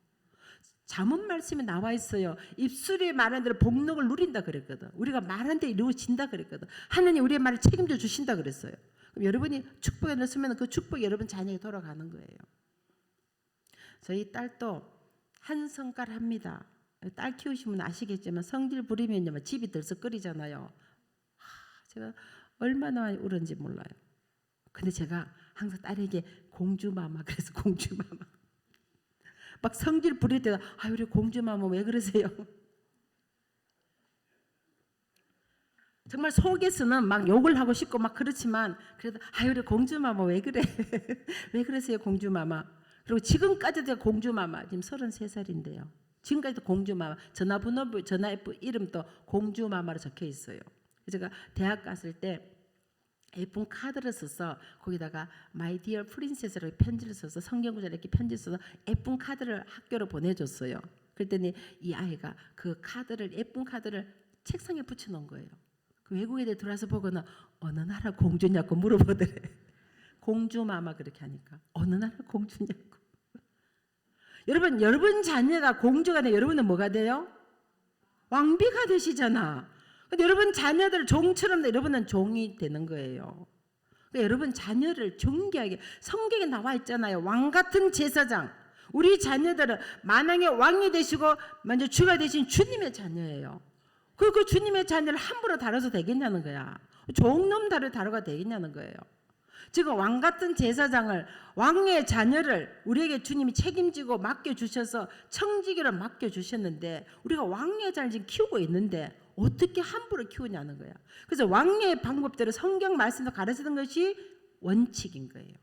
잠언 말씀에 나와 있어요. 입술에 말한 대로 복록을 누린다 그랬거든. 우리가 말한 대로 이루어진다 그랬거든. 하나님 우리의 말을 책임져 주신다 그랬어요. 그럼 여러분이 축복에 넣으면 그 축복이 여러분 자녀에게 돌아가는 거예요. 저희 딸도 한 성깔 합니다. 딸 키우시면 아시겠지만 성질 부리면 집이 들썩거리잖아요. 제가 얼마나 많이 울었는지 몰라요. 근데 제가 항상 딸에게 공주마마, 그래서 공주마마. 막 성질 부릴 때도 우리 공주마마 왜 그러세요? 정말 속에서는 막 욕을 하고 싶고 막 그렇지만 그래도 우리 공주마마 왜 그래? 왜 그러세요 공주마마? 그리고 지금까지도 공주마마, 지금 33살인데요. 지금까지도 공주마마, 전화번호, 전화 이름도 공주마마로 적혀 있어요. 제가 대학 갔을 때 예쁜 카드를 써서 거기다가 My Dear Princess라고 편지를 써서 성경구절에 이렇게 편지 써서 예쁜 카드를 학교로 보내줬어요. 그랬더니 이 아이가 그 카드를 예쁜 카드를 책상에 붙여놓은 거예요. 그 외국 애들 들어와서 보고는 어느 나라 공주냐고 물어보더래. 공주마마 그렇게 하니까 어느 나라 공주냐고. 여러분 자녀가 공주가 돼 여러분은 뭐가 돼요? 왕비가 되시잖아. 근데 여러분 자녀들 종처럼 여러분은 종이 되는 거예요. 그러니까 여러분 자녀를 존귀하게 성경에 나와 있잖아요. 왕 같은 제사장. 우리 자녀들은 만왕의 왕이 되시고 먼저 주가 되신 주님의 자녀예요. 그 주님의 자녀를 함부로 다뤄서 되겠냐는 거야. 종놈 다루가 되겠냐는 거예요. 지금 왕 같은 제사장을 왕의 자녀를 우리에게 주님이 책임지고 맡겨주셔서 청지기를 맡겨주셨는데 우리가 왕의 자녀를 지금 키우고 있는데 어떻게 함부로 키우냐는 거야. 그래서 왕의 방법대로 성경 말씀도 가르치는 것이 원칙인 거예요.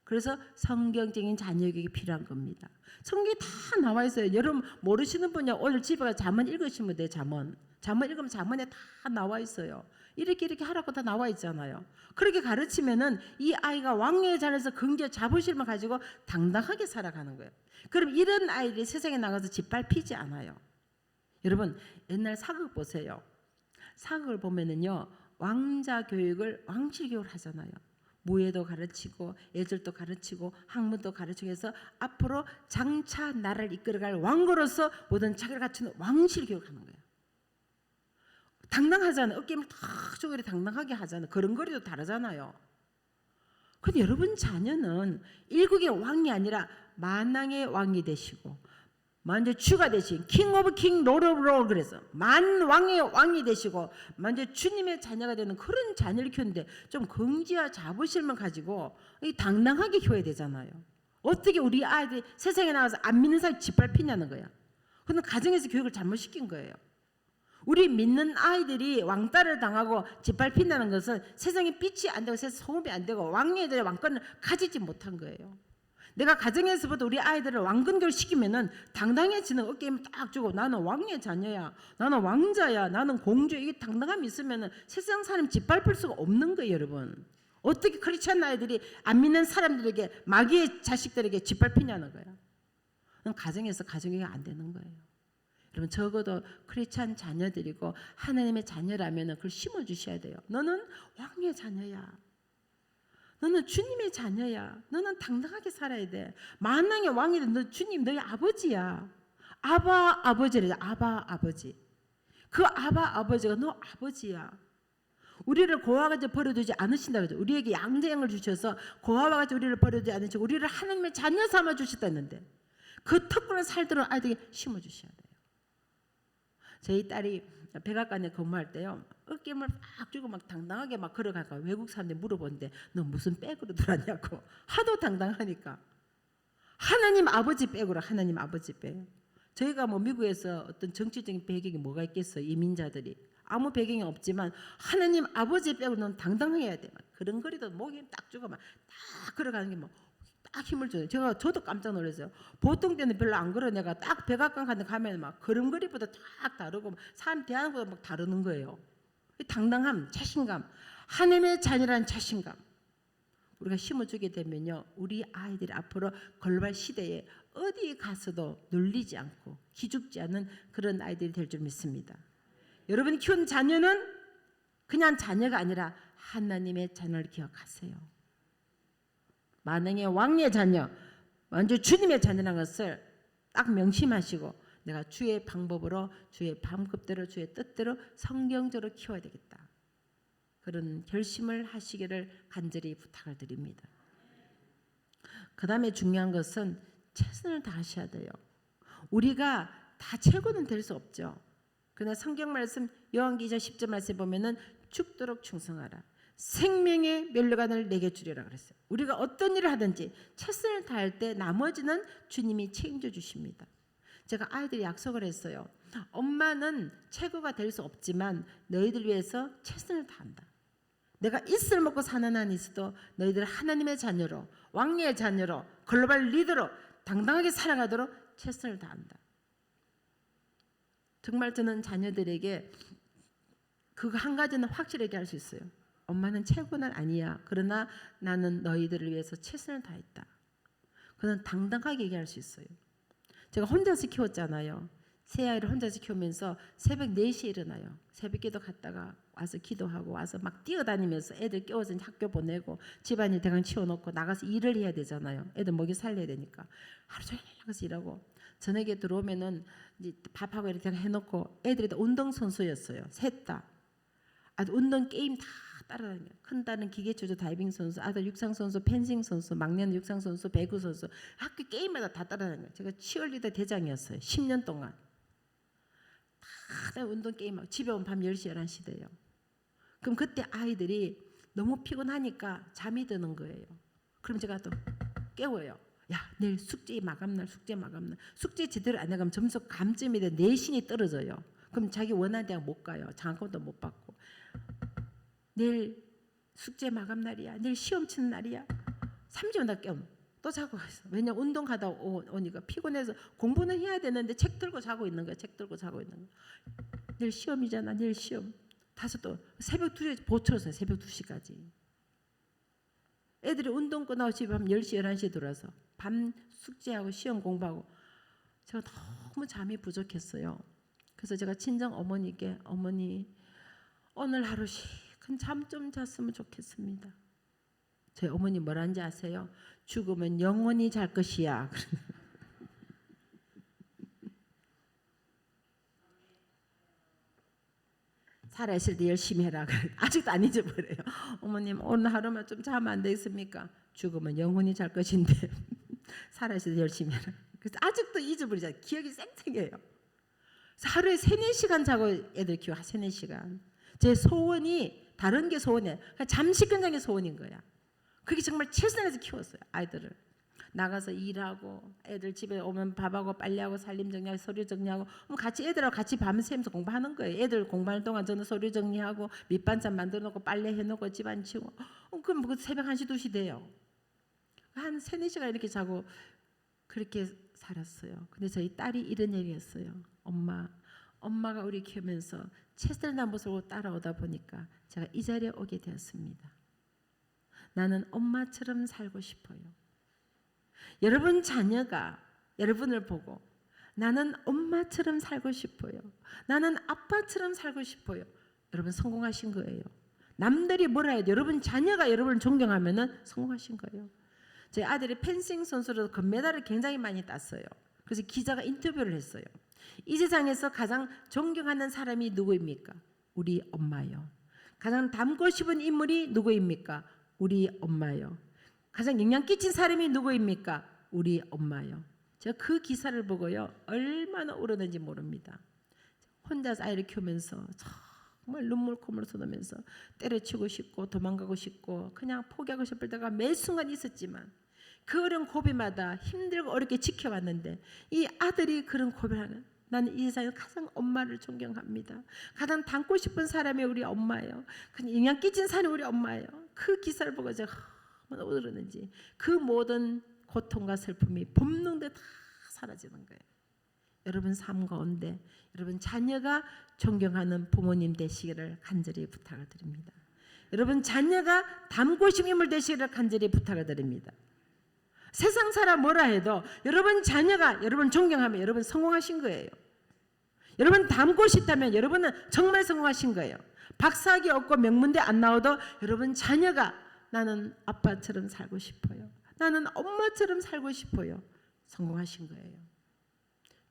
그래서 성경적인 자녀교육이 필요한 겁니다. 성경에 다 나와 있어요. 여러분 모르시는 분이 오늘 집에 가서 잠언 읽으시면 돼요. 잠언 읽으면 잠언에 다 나와 있어요. 이렇게 하라고 다 나와 있잖아요. 그렇게 가르치면은 이 아이가 왕의 자리에서 긍정 자부심을 가지고 당당하게 살아가는 거예요. 그럼 이런 아이들이 세상에 나가서 짓밟히지 않아요. 여러분 옛날 사극 보세요. 사극을 보면은요 왕자 교육을 왕실 교육을 하잖아요. 무예도 가르치고 예절도 가르치고 학문도 가르치고 해서 앞으로 장차 나라를 이끌어갈 왕으로서 모든 자격을 갖추는 왕실 교육을 하는 거예요. 당당하잖아요. 어깨를 탁 주고 당당하게 하잖아요. 걸음걸이도 다르잖아요. 근데 여러분 자녀는 일국의 왕이 아니라 만왕의 왕이 되시고 먼저 주가 되신 킹 오브 킹 로드 오브 로드 그래서 만왕의 왕이 되시고 먼저 주님의 자녀가 되는 그런 자녀를 키우는데 좀 긍지와 자부심을 가지고 당당하게 키워야 되잖아요. 어떻게 우리 아이들이 세상에 나가서 안 믿는 사람이 짓밟히냐는 거야. 그건 가정에서 교육을 잘못시킨 거예요. 우리 믿는 아이들이 왕따를 당하고 짓밟힌다는 것은 세상에 빛이 안 되고 세상 소음이 안 되고 왕의 왕권을 가지지 못한 거예요. 내가 가정에서부터 우리 아이들을 왕근교를 시키면은 당당해지는 어깨에 딱 주고 나는 왕의 자녀야, 나는 왕자야, 나는 공주야 이게 당당함이 있으면은 세상 사람 짓밟을 수가 없는 거예요, 여러분. 어떻게 크리스찬 아이들이 안 믿는 사람들에게 마귀의 자식들에게 짓밟히냐는 거예요. 그건 가정에서 가정교육이 안 되는 거예요. 여러분 적어도 크리스찬 자녀들이고 하나님의 자녀라면 그걸 심어주셔야 돼요. 너는 왕의 자녀야. 너는 주님의 자녀야. 너는 당당하게 살아야 돼. 만왕의 왕이든 너 주님 너희 아버지야. 아바 아버지래. 아바 아버지. 그 아바 아버지가 너 아버지야. 우리를 고아와 같이 버려두지 않으신다 그러죠. 우리에게 양자양을 주셔서 고아와 같이 우리를 버려두지 않으시고 우리를 하나님의 자녀 삼아 주셨다는데 그 특권을 살도록 아이들에게 심어주셔야 돼요. 저희 딸이 백악관에 근무할 때요. 어깨를 막 주고 막 당당하게 막 걸어가니까 외국 사람들이 물어보는데 너 무슨 백으로 들었냐고. 하도 당당하니까. 하나님 아버지 백으로 하나님 아버지 백. 저희가 뭐 미국에서 어떤 정치적인 배경이 뭐가 있겠어요. 이민자들이. 아무 배경이 없지만 하나님 아버지 백으로는 당당해야 돼. 막 걸음걸이도 목에 딱 주고 막 딱 걸어가는 게 뭐 딱 힘을 줘요. 저도 깜짝 놀랐어요. 보통 때는 별로 안 걸어. 내가 딱 백악관 가면 막 걸음걸이보다 딱 다르고 사람 대하는 것보다 막 다르는 거예요. 당당함, 자신감, 하나님의 자녀라는 자신감. 우리가 심어주게 되면요, 우리 아이들이 앞으로 글로벌 시대에 어디 가서도 눌리지 않고 기죽지 않는 그런 아이들이 될 줄 믿습니다. 여러분이 키운 자녀는 그냥 자녀가 아니라 하나님의 자녀를 기억하세요. 만왕의 왕의 자녀, 완전 주님의 자녀라는 것을 딱 명심하시고 내가 주의 방법으로, 주의 방법대로, 주의 뜻대로 성경적으로 키워야 되겠다. 그런 결심을 하시기를 간절히 부탁을 드립니다. 그 다음에 중요한 것은 최선을 다하셔야 돼요. 우리가 다 최고는 될 수 없죠. 그러나 성경 말씀 요한기전 10절 말씀 보면은 죽도록 충성하라. 생명의 면류관을 내게 주리라 그랬어요. 우리가 어떤 일을 하든지 최선을 다할 때 나머지는 주님이 책임져 주십니다. 제가 아이들이 약속을 했어요. 엄마는 최고가 될 수 없지만 너희들 위해서 최선을 다한다. 내가 있을 먹고 사는 한이 있어도 너희들 하나님의 자녀로, 왕의 자녀로, 글로벌 리더로 당당하게 살아가도록 최선을 다한다. 정말 저는 자녀들에게 그거 한 가지는 확실하게 할 수 있어요. 엄마는 최고는 아니야. 그러나 나는 너희들을 위해서 최선을 다했다. 그는 당당하게 얘기할 수 있어요. 제가 혼자서 키웠잖아요. 세 아이를 혼자서 키우면서 새벽 4시에 일어나요. 새벽기도 갔다가 와서 기도하고 와서 막 뛰어다니면서 애들 깨워서 학교 보내고 집안일 대강 치워놓고 나가서 일을 해야 되잖아요. 애들 먹이 살려야 되니까 하루 종일 나가서 일하고 저녁에 들어오면은 이제 밥하고 이렇게 해놓고 애들이 다 운동선수였어요. 셋 다. 아주 운동 게임 다 따라다녀요. 큰 딸은 기계조조 다이빙 선수, 아들 육상 선수, 펜싱 선수, 막내는 육상 선수, 배구 선수. 학교 게임마다 다 따라다녀요. 제가 치어리더 대장이었어요. 10년 동안. 다 운동 게임하고 집에 오면 밤 10시, 11시 돼요. 그럼 그때 아이들이 너무 피곤하니까 잠이 드는 거예요. 그럼 제가 또 깨워요. 야, 내일 숙제 마감날, 숙제 제대로 안 해가면 점수 감점이 돼 내신이 떨어져요. 그럼 자기 원하는 대학 못 가요. 장학금도 못 받고. 내일 숙제 마감날이야. 내일 시험 치는 날이야. 3시간 다 깨우면 또 자고 있어. 왜냐면 운동 가다 오니까 피곤해서 공부는 해야 되는데 책 들고 자고 있는 거야. 책 들고 자고 있는 거야. 내일 시험이잖아. 내일 시험. 다섯 또 새벽 2시에 보초서 새벽 2시까지. 애들이 운동 끝나고 집에 밤 10시, 11시에 들어와서 밤 숙제하고 시험 공부하고 제가 너무 잠이 부족했어요. 그래서 제가 친정 어머니께 어머니 오늘 하루 시큰 잠 좀 잤으면 좋겠습니다. 저희 어머니 뭐라는지 아세요? 죽으면 영원히 잘 것이야. 살아있을 때 열심히 해라. 아직도 안 잊어버려요. 어머님 오늘 하루만 좀 자면 안 되겠습니까? 죽으면 영원히 잘 것인데 살아있을 때 열심히 해라. 그래서 아직도 잊어버리잖아요. 기억이 쌩쌩해요. 하루에 3-4시간 자고 애들 키워. 3-4시간. 제 소원이 다른 게 소원이에요. 잠시 근장의 소원인 거야. 그게 정말 최선에서 키웠어요. 아이들을. 나가서 일하고 애들 집에 오면 밥하고 빨래하고 살림 정리하고 서류 정리하고 같이 애들하고 같이 밤새면서 공부하는 거예요. 애들 공부하는 동안 저는 서류 정리하고 밑반찬 만들어 놓고 빨래 해놓고 집안 치우고 그럼 뭐 새벽 1시 2시 돼요. 한 3-4시간 이렇게 자고 그렇게 살았어요. 근데 저희 딸이 이런 얘기했어요. 엄마가 우리 키우면서 최선을 다한 모습으로 따라오다 보니까 제가 이 자리에 오게 되었습니다. 나는 엄마처럼 살고 싶어요. 여러분 자녀가 여러분을 보고 나는 엄마처럼 살고 싶어요. 나는 아빠처럼 살고 싶어요. 여러분 성공하신 거예요. 남들이 뭐라 해도 여러분 자녀가 여러분을 존경하면 성공하신 거예요. 제 아들이 펜싱 선수로 금메달을 굉장히 많이 땄어요. 그래서 기자가 인터뷰를 했어요. 이 세상에서 가장 존경하는 사람이 누구입니까? 우리 엄마요. 가장 닮고 싶은 인물이 누구입니까? 우리 엄마요. 가장 영향 끼친 사람이 누구입니까? 우리 엄마요. 제가 그 기사를 보고요. 얼마나 울었는지 모릅니다. 혼자서 아이를 키우면서 정말 눈물 콧물 쏟으면서 때려치고 싶고 도망가고 싶고 그냥 포기하고 싶을 때가 매 순간 있었지만 그 어려운 고비마다 힘들고 어렵게 지켜왔는데 이 아들이 그런 고비를 하는 나는 이 세상에서 가장 엄마를 존경합니다. 가장 닮고 싶은 사람이 우리 엄마예요. 그냥 영향 끼친 사람이 우리 엄마예요. 그 기사를 보고 제가 얼마나 울었는지 그 모든 고통과 슬픔이 본능대로 다 사라지는 거예요. 여러분 삶 가운데 여러분 자녀가 존경하는 부모님 되시기를 간절히 부탁을 드립니다. 여러분 자녀가 담고심 인물 되시기를 간절히 부탁을 드립니다. 세상 사람 뭐라 해도 여러분 자녀가 여러분 존경하면 여러분 성공하신 거예요. 여러분 닮고 싶다면 여러분은 정말 성공하신 거예요. 박사학위 없고 명문대 안 나와도 여러분 자녀가 나는 아빠처럼 살고 싶어요. 나는 엄마처럼 살고 싶어요. 성공하신 거예요.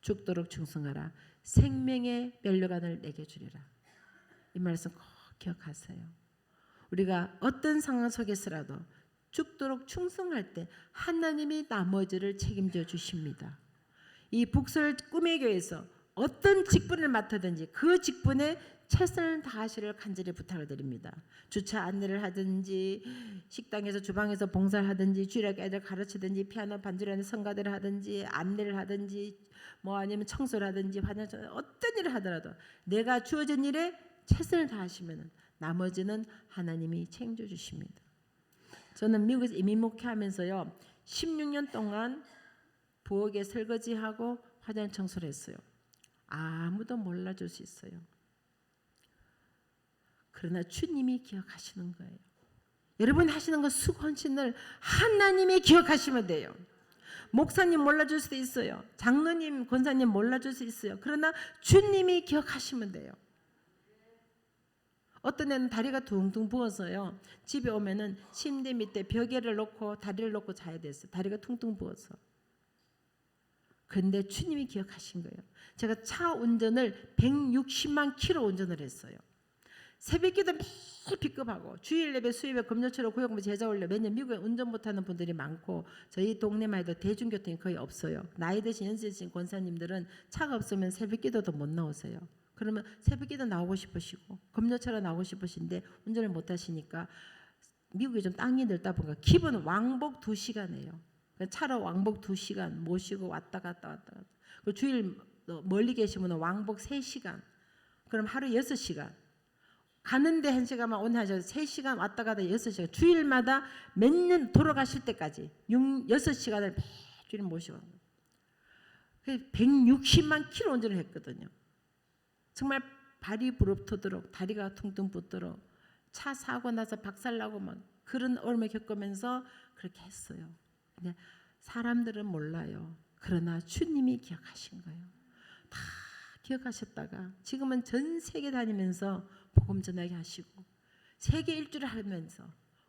죽도록 충성하라. 생명의 면류관을 내게 주리라. 이 말씀 꼭 기억하세요. 우리가 어떤 상황 속에서라도 죽도록 충성할 때 하나님이 나머지를 책임져 주십니다. 이 북설 꿈의 교회에서 어떤 직분을 맡아든지 그 직분에 최선을 다하시를 간절히 부탁을 드립니다. 주차 안내를 하든지 식당에서 주방에서 봉사를 하든지 주일학 애들 가르치든지 피아노 반주라는 성가대를 하든지 안내를 하든지 뭐 아니면 청소를 하든지 화장실 어떤 일을 하더라도 내가 주어진 일에 최선을 다하시면 나머지는 하나님이 챙겨 주십니다. 저는 미국에서 이민 목회하면서요 16년 동안 부엌에 설거지하고 화장 청소를 했어요. 아무도 몰라줄 수 있어요. 그러나 주님이 기억하시는 거예요. 여러분 하시는 거 수고헌신을 하나님이 기억하시면 돼요. 목사님 몰라줄 수도 있어요. 장로님, 권사님 몰라줄 수 있어요. 그러나 주님이 기억하시면 돼요. 어떤 애는 다리가 둥둥 부어서요. 집에 오면은 침대 밑에 벽에를 놓고 다리를 놓고 자야 됐어요. 다리가 퉁퉁 부어서. 그런데 주님이 기억하신 거예요. 제가 차 운전을 160만 킬로 운전을 했어요. 새벽기도 매일 픽업하고 주일 예배 수요일에 금요일로 구역무 제자 올려 매년 미국에 운전 못하는 분들이 많고 저희 동네만 해도 대중교통이 거의 없어요. 나이 드신 연세 드신 권사님들은 차가 없으면 새벽기도도 못 나오세요. 그러면 새벽기도 나오고 싶으시고 금요차로 나오고 싶으신데 운전을 못 하시니까 미국이 좀 땅이 넓다 보니까 기본 왕복 2시간이에요. 차로 왕복 2시간 모시고 왔다 갔다. 그리고 주일 멀리 계시면 왕복 3시간. 그럼 하루 6시간. 가는데 1시간만 오늘 하셔서 3시간 왔다 갔다 6시간. 주일마다 몇 년 돌아가실 때까지 6시간을 매주일 모시고 160만 킬로 운전을 했거든요. 정말 발이 부럽도록 다리가 퉁퉁 붓도록 차 사고 나서 박살나고 막 그런 어려움을 겪으면서 그렇게 했어요. 근데 사람들은 몰라요. 그러나 주님이 기억하신 거예요. 다 기억하셨다가 지금은 전 세계 다니면서 복음 전하게 하시고 세계 일주를 하면서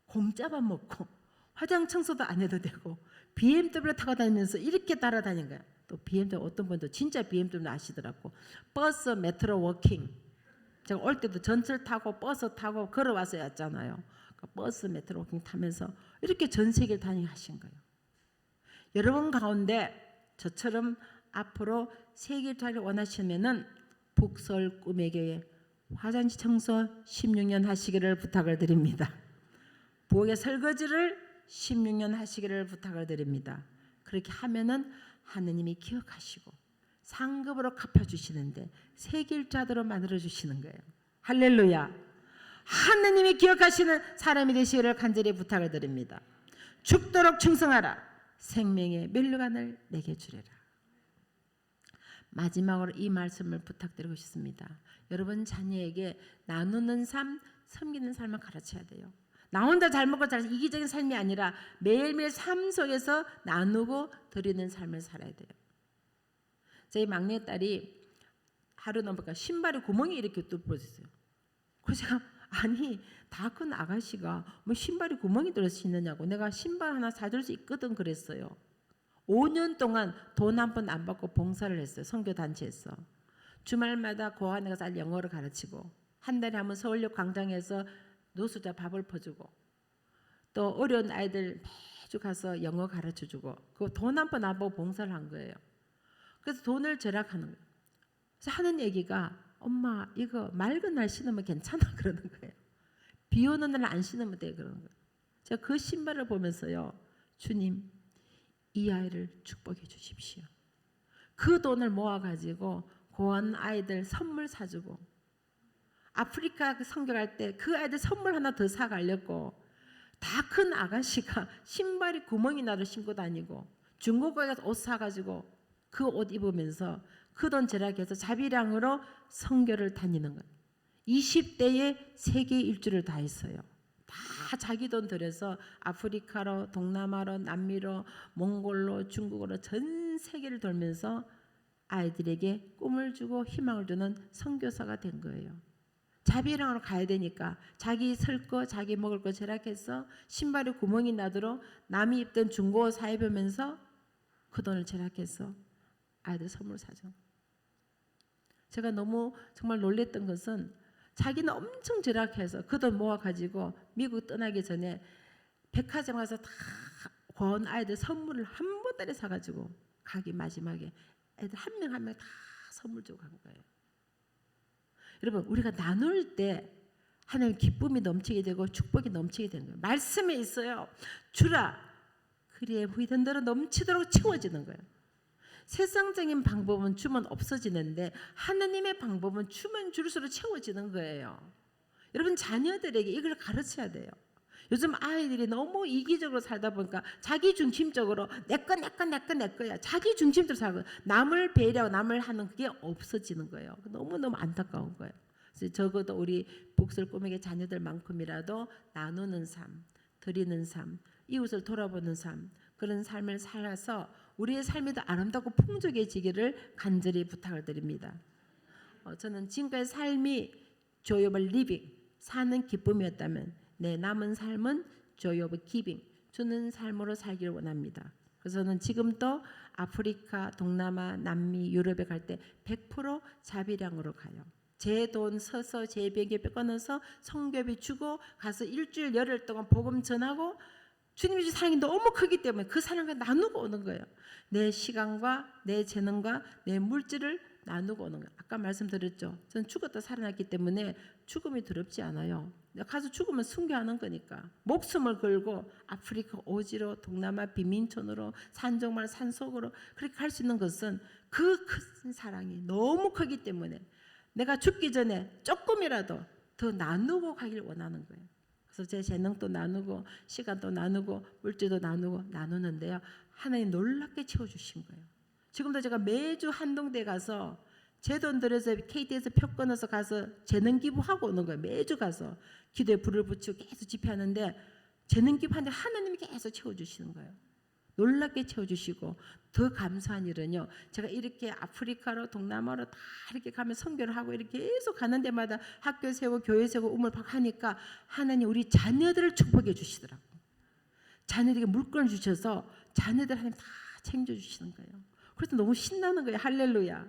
공짜밥 먹고 화장 청소도 안 해도 되고 BMW 타고 다니면서 이렇게 따라다닌 거야. 또 BMW 어떤 분도 진짜 BMW 아시더라고. 버스, 메트로, 워킹. 제가 올 때도 전철 타고 버스 타고 걸어와서 왔잖아요. 그러니까 버스, 메트로, 워킹 타면서 이렇게 전 세계를 다니게 하신 거예요. 여러분 가운데 저처럼 앞으로 세계 일주를 원하시면은 북설 꿈의 교회 화장실 청소 16년 하시기를 부탁을 드립니다. 부엌의 설거지를 16년 하시기를 부탁을 드립니다. 그렇게 하면은 하느님이 기억하시고 상급으로 갚아주시는데 세길자대로 만들어주시는 거예요. 할렐루야. 하느님이 기억하시는 사람이 되시기를 간절히 부탁을 드립니다. 죽도록 충성하라. 생명의 면류관을 내게 주리라. 마지막으로 이 말씀을 부탁드리고 싶습니다. 여러분 자녀에게 나누는 삶, 섬기는 삶을 가르쳐야 돼요. 나 혼자 잘 먹고 잘 이기적인 삶이 아니라 매일매일 삶 속에서 나누고 드리는 삶을 살아야 돼요. 저희 막내딸이 하루 넘어가 신발에 구멍이 이렇게 뚫어졌어요. 그래서 제가 아니 다 큰 아가씨가 뭐 신발에 구멍이 들어서 신느냐고 내가 신발 하나 사줄 수 있거든 그랬어요. 5년 동안 돈 한 번 안 받고 봉사를 했어요. 선교단체에서. 주말마다 고아원에 가서 영어를 가르치고 한 달에 한 번 서울역 광장에서 노숙자 밥을 퍼주고 또 어려운 아이들 매주 가서 영어 가르쳐주고 그 돈 한 번 안 받고 봉사를 한 거예요. 그래서 돈을 절약하는 거예요. 그래서 하는 얘기가 엄마 이거 맑은 날 신으면 괜찮아 그러는 거예요. 비 오는 날 안 신으면 돼 그러는 거예요. 제가 그 신발을 보면서요. 주님 이 아이를 축복해 주십시오. 그 돈을 모아가지고 고아원 아이들 선물 사주고 아프리카 선교할 때 그 아이들 선물 하나 더 사가려고 다 큰 아가씨가 신발이 구멍이 나도 신고 다니고 중고거래 가서 옷 사가지고 그 옷 입으면서 그 돈 절약해서 자비량으로 선교를 다니는 거예요. 20대에 세계 일주를 다 했어요. 다 자기 돈 들여서 아프리카로, 동남아로, 남미로, 몽골로, 중국으로 전 세계를 돌면서 아이들에게 꿈을 주고 희망을 주는 선교사가 된 거예요. 자비랑으로 가야 되니까 자기 설 거, 자기 먹을 거 절약해서 신발에 구멍이 나도록 남이 입던 중고 옷 사입으면서 그 돈을 절약해서 아이들 선물 사줘. 제가 너무 정말 놀랬던 것은 자기는 엄청 절약해서 그 돈 모아가지고 미국 떠나기 전에 백화점 가서 다 권 아이들 선물을 한 보따리 사가지고 가기 마지막에 애들 한 명 한 명 다 선물 주고 간 거예요. 여러분, 우리가 나눌 때 하나님 기쁨이 넘치게 되고 축복이 넘치게 되는 거예요. 말씀에 있어요. 주라 그리에 후이던 대로 넘치도록 채워지는 거예요. 세상적인 방법은 주면 없어지는데 하나님의 방법은 주면 줄수록 채워지는 거예요. 여러분, 자녀들에게 이걸 가르쳐야 돼요. 요즘 아이들이 너무 이기적으로 살다 보니까 자기 중심적으로 내 거야. 자기 중심적으로 살고 남을 배려하고 남을 하는 그게 없어지는 거예요. 너무너무 안타까운 거예요. 그래서 적어도 우리 복설 꿈에게 자녀들만큼이라도 나누는 삶, 드리는 삶, 이웃을 돌아보는 삶, 그런 삶을 살아서 우리의 삶이 더 아름답고 풍족해지기를 간절히 부탁을 드립니다. 저는 지금까지 삶이 joy of living, 사는 기쁨이었다면 내 남은 삶은 joy of giving, 주는 삶으로 살기를 원합니다. 그래서 저는 지금도 아프리카, 동남아, 남미, 유럽에 갈 때 100% 자비량으로 가요. 제 돈 써서 제 비행기 끊어서 성교비 주고 가서 일주일 열흘 동안 복음 전하고 주님이 주신 사랑이 너무 크기 때문에 그 사랑과 나누고 오는 거예요. 내 시간과 내 재능과 내 물질을 나누고 오는 거예요. 아까 말씀드렸죠. 저는 죽었다 살아났기 때문에 죽음이 두렵지 않아요. 가서 죽으면 순교하는 거니까 목숨을 걸고 아프리카 오지로, 동남아 빈민촌으로, 산정말 산속으로 그렇게 갈 수 있는 것은 그 큰 사랑이 너무 크기 때문에 내가 죽기 전에 조금이라도 더 나누고 가길 원하는 거예요. 그래서 제 재능도 나누고 시간도 나누고 물질도 나누고 나누는데요. 하나님 놀랍게 채워주신 거예요. 지금도 제가 매주 한동대 가서 제 돈 들여서 KT에서 표 끊어서 가서 재능 기부하고 오는 거예요. 매주 가서 기도에 불을 붙이고 계속 집회하는데 재능 기부하는데 하나님이 계속 채워주시는 거예요. 놀랍게 채워주시고 더 감사한 일은요. 제가 이렇게 아프리카로 동남아로 다 이렇게 가면 선교를 하고 이렇게 계속 가는 데마다 학교 세우고 교회 세우고 우물팍 하니까 하나님 우리 자녀들을 축복해 주시더라고요. 자녀들에게 물건을 주셔서 자녀들 하나님 다 챙겨주시는 거예요. 그래서 너무 신나는 거예요. 할렐루야.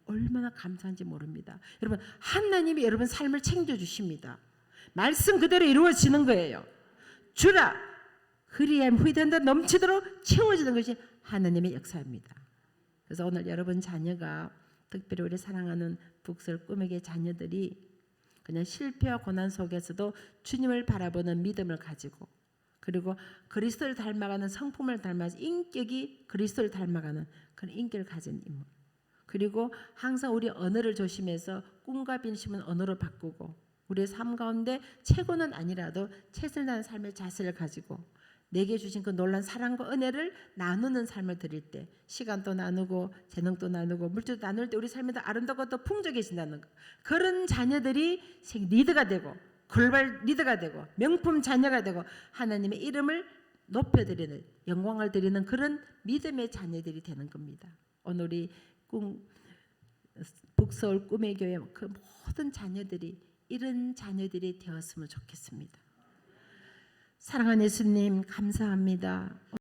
얼마나 감사한지 모릅니다. 여러분, 하나님이 여러분 삶을 챙겨주십니다. 말씀 그대로 이루어지는 거예요. 주라 그리하여 후이된다 넘치도록 채워지는 것이 하나님의 역사입니다. 그래서 오늘 여러분 자녀가 특별히 우리 사랑하는 북설 꿈에게 자녀들이 그냥 실패와 고난 속에서도 주님을 바라보는 믿음을 가지고 그리고 그리스도를 닮아가는 성품을 닮아서 인격이 그리스도를 닮아가는 그런 인격을 가진 인물. 그리고 항상 우리 언어를 조심해서 꿈과 빈심은 언어로 바꾸고 우리의 삶 가운데 최고는 아니라도 최선을 다하는 삶의 자세를 가지고 내게 주신 그 놀라운 사랑과 은혜를 나누는 삶을 드릴 때 시간도 나누고 재능도 나누고 물질도 나눌 때 우리 삶이 더 아름답고 더 풍족해진다는 것. 그런 자녀들이 리더가 되고 글로벌 리더가 되고 명품 자녀가 되고 하나님의 이름을 높여드리는 영광을 드리는 그런 믿음의 자녀들이 되는 겁니다. 오늘 우리 북서울 꿈의 교회 그 모든 자녀들이 이런 자녀들이 되었으면 좋겠습니다. 사랑하는 예수님 감사합니다.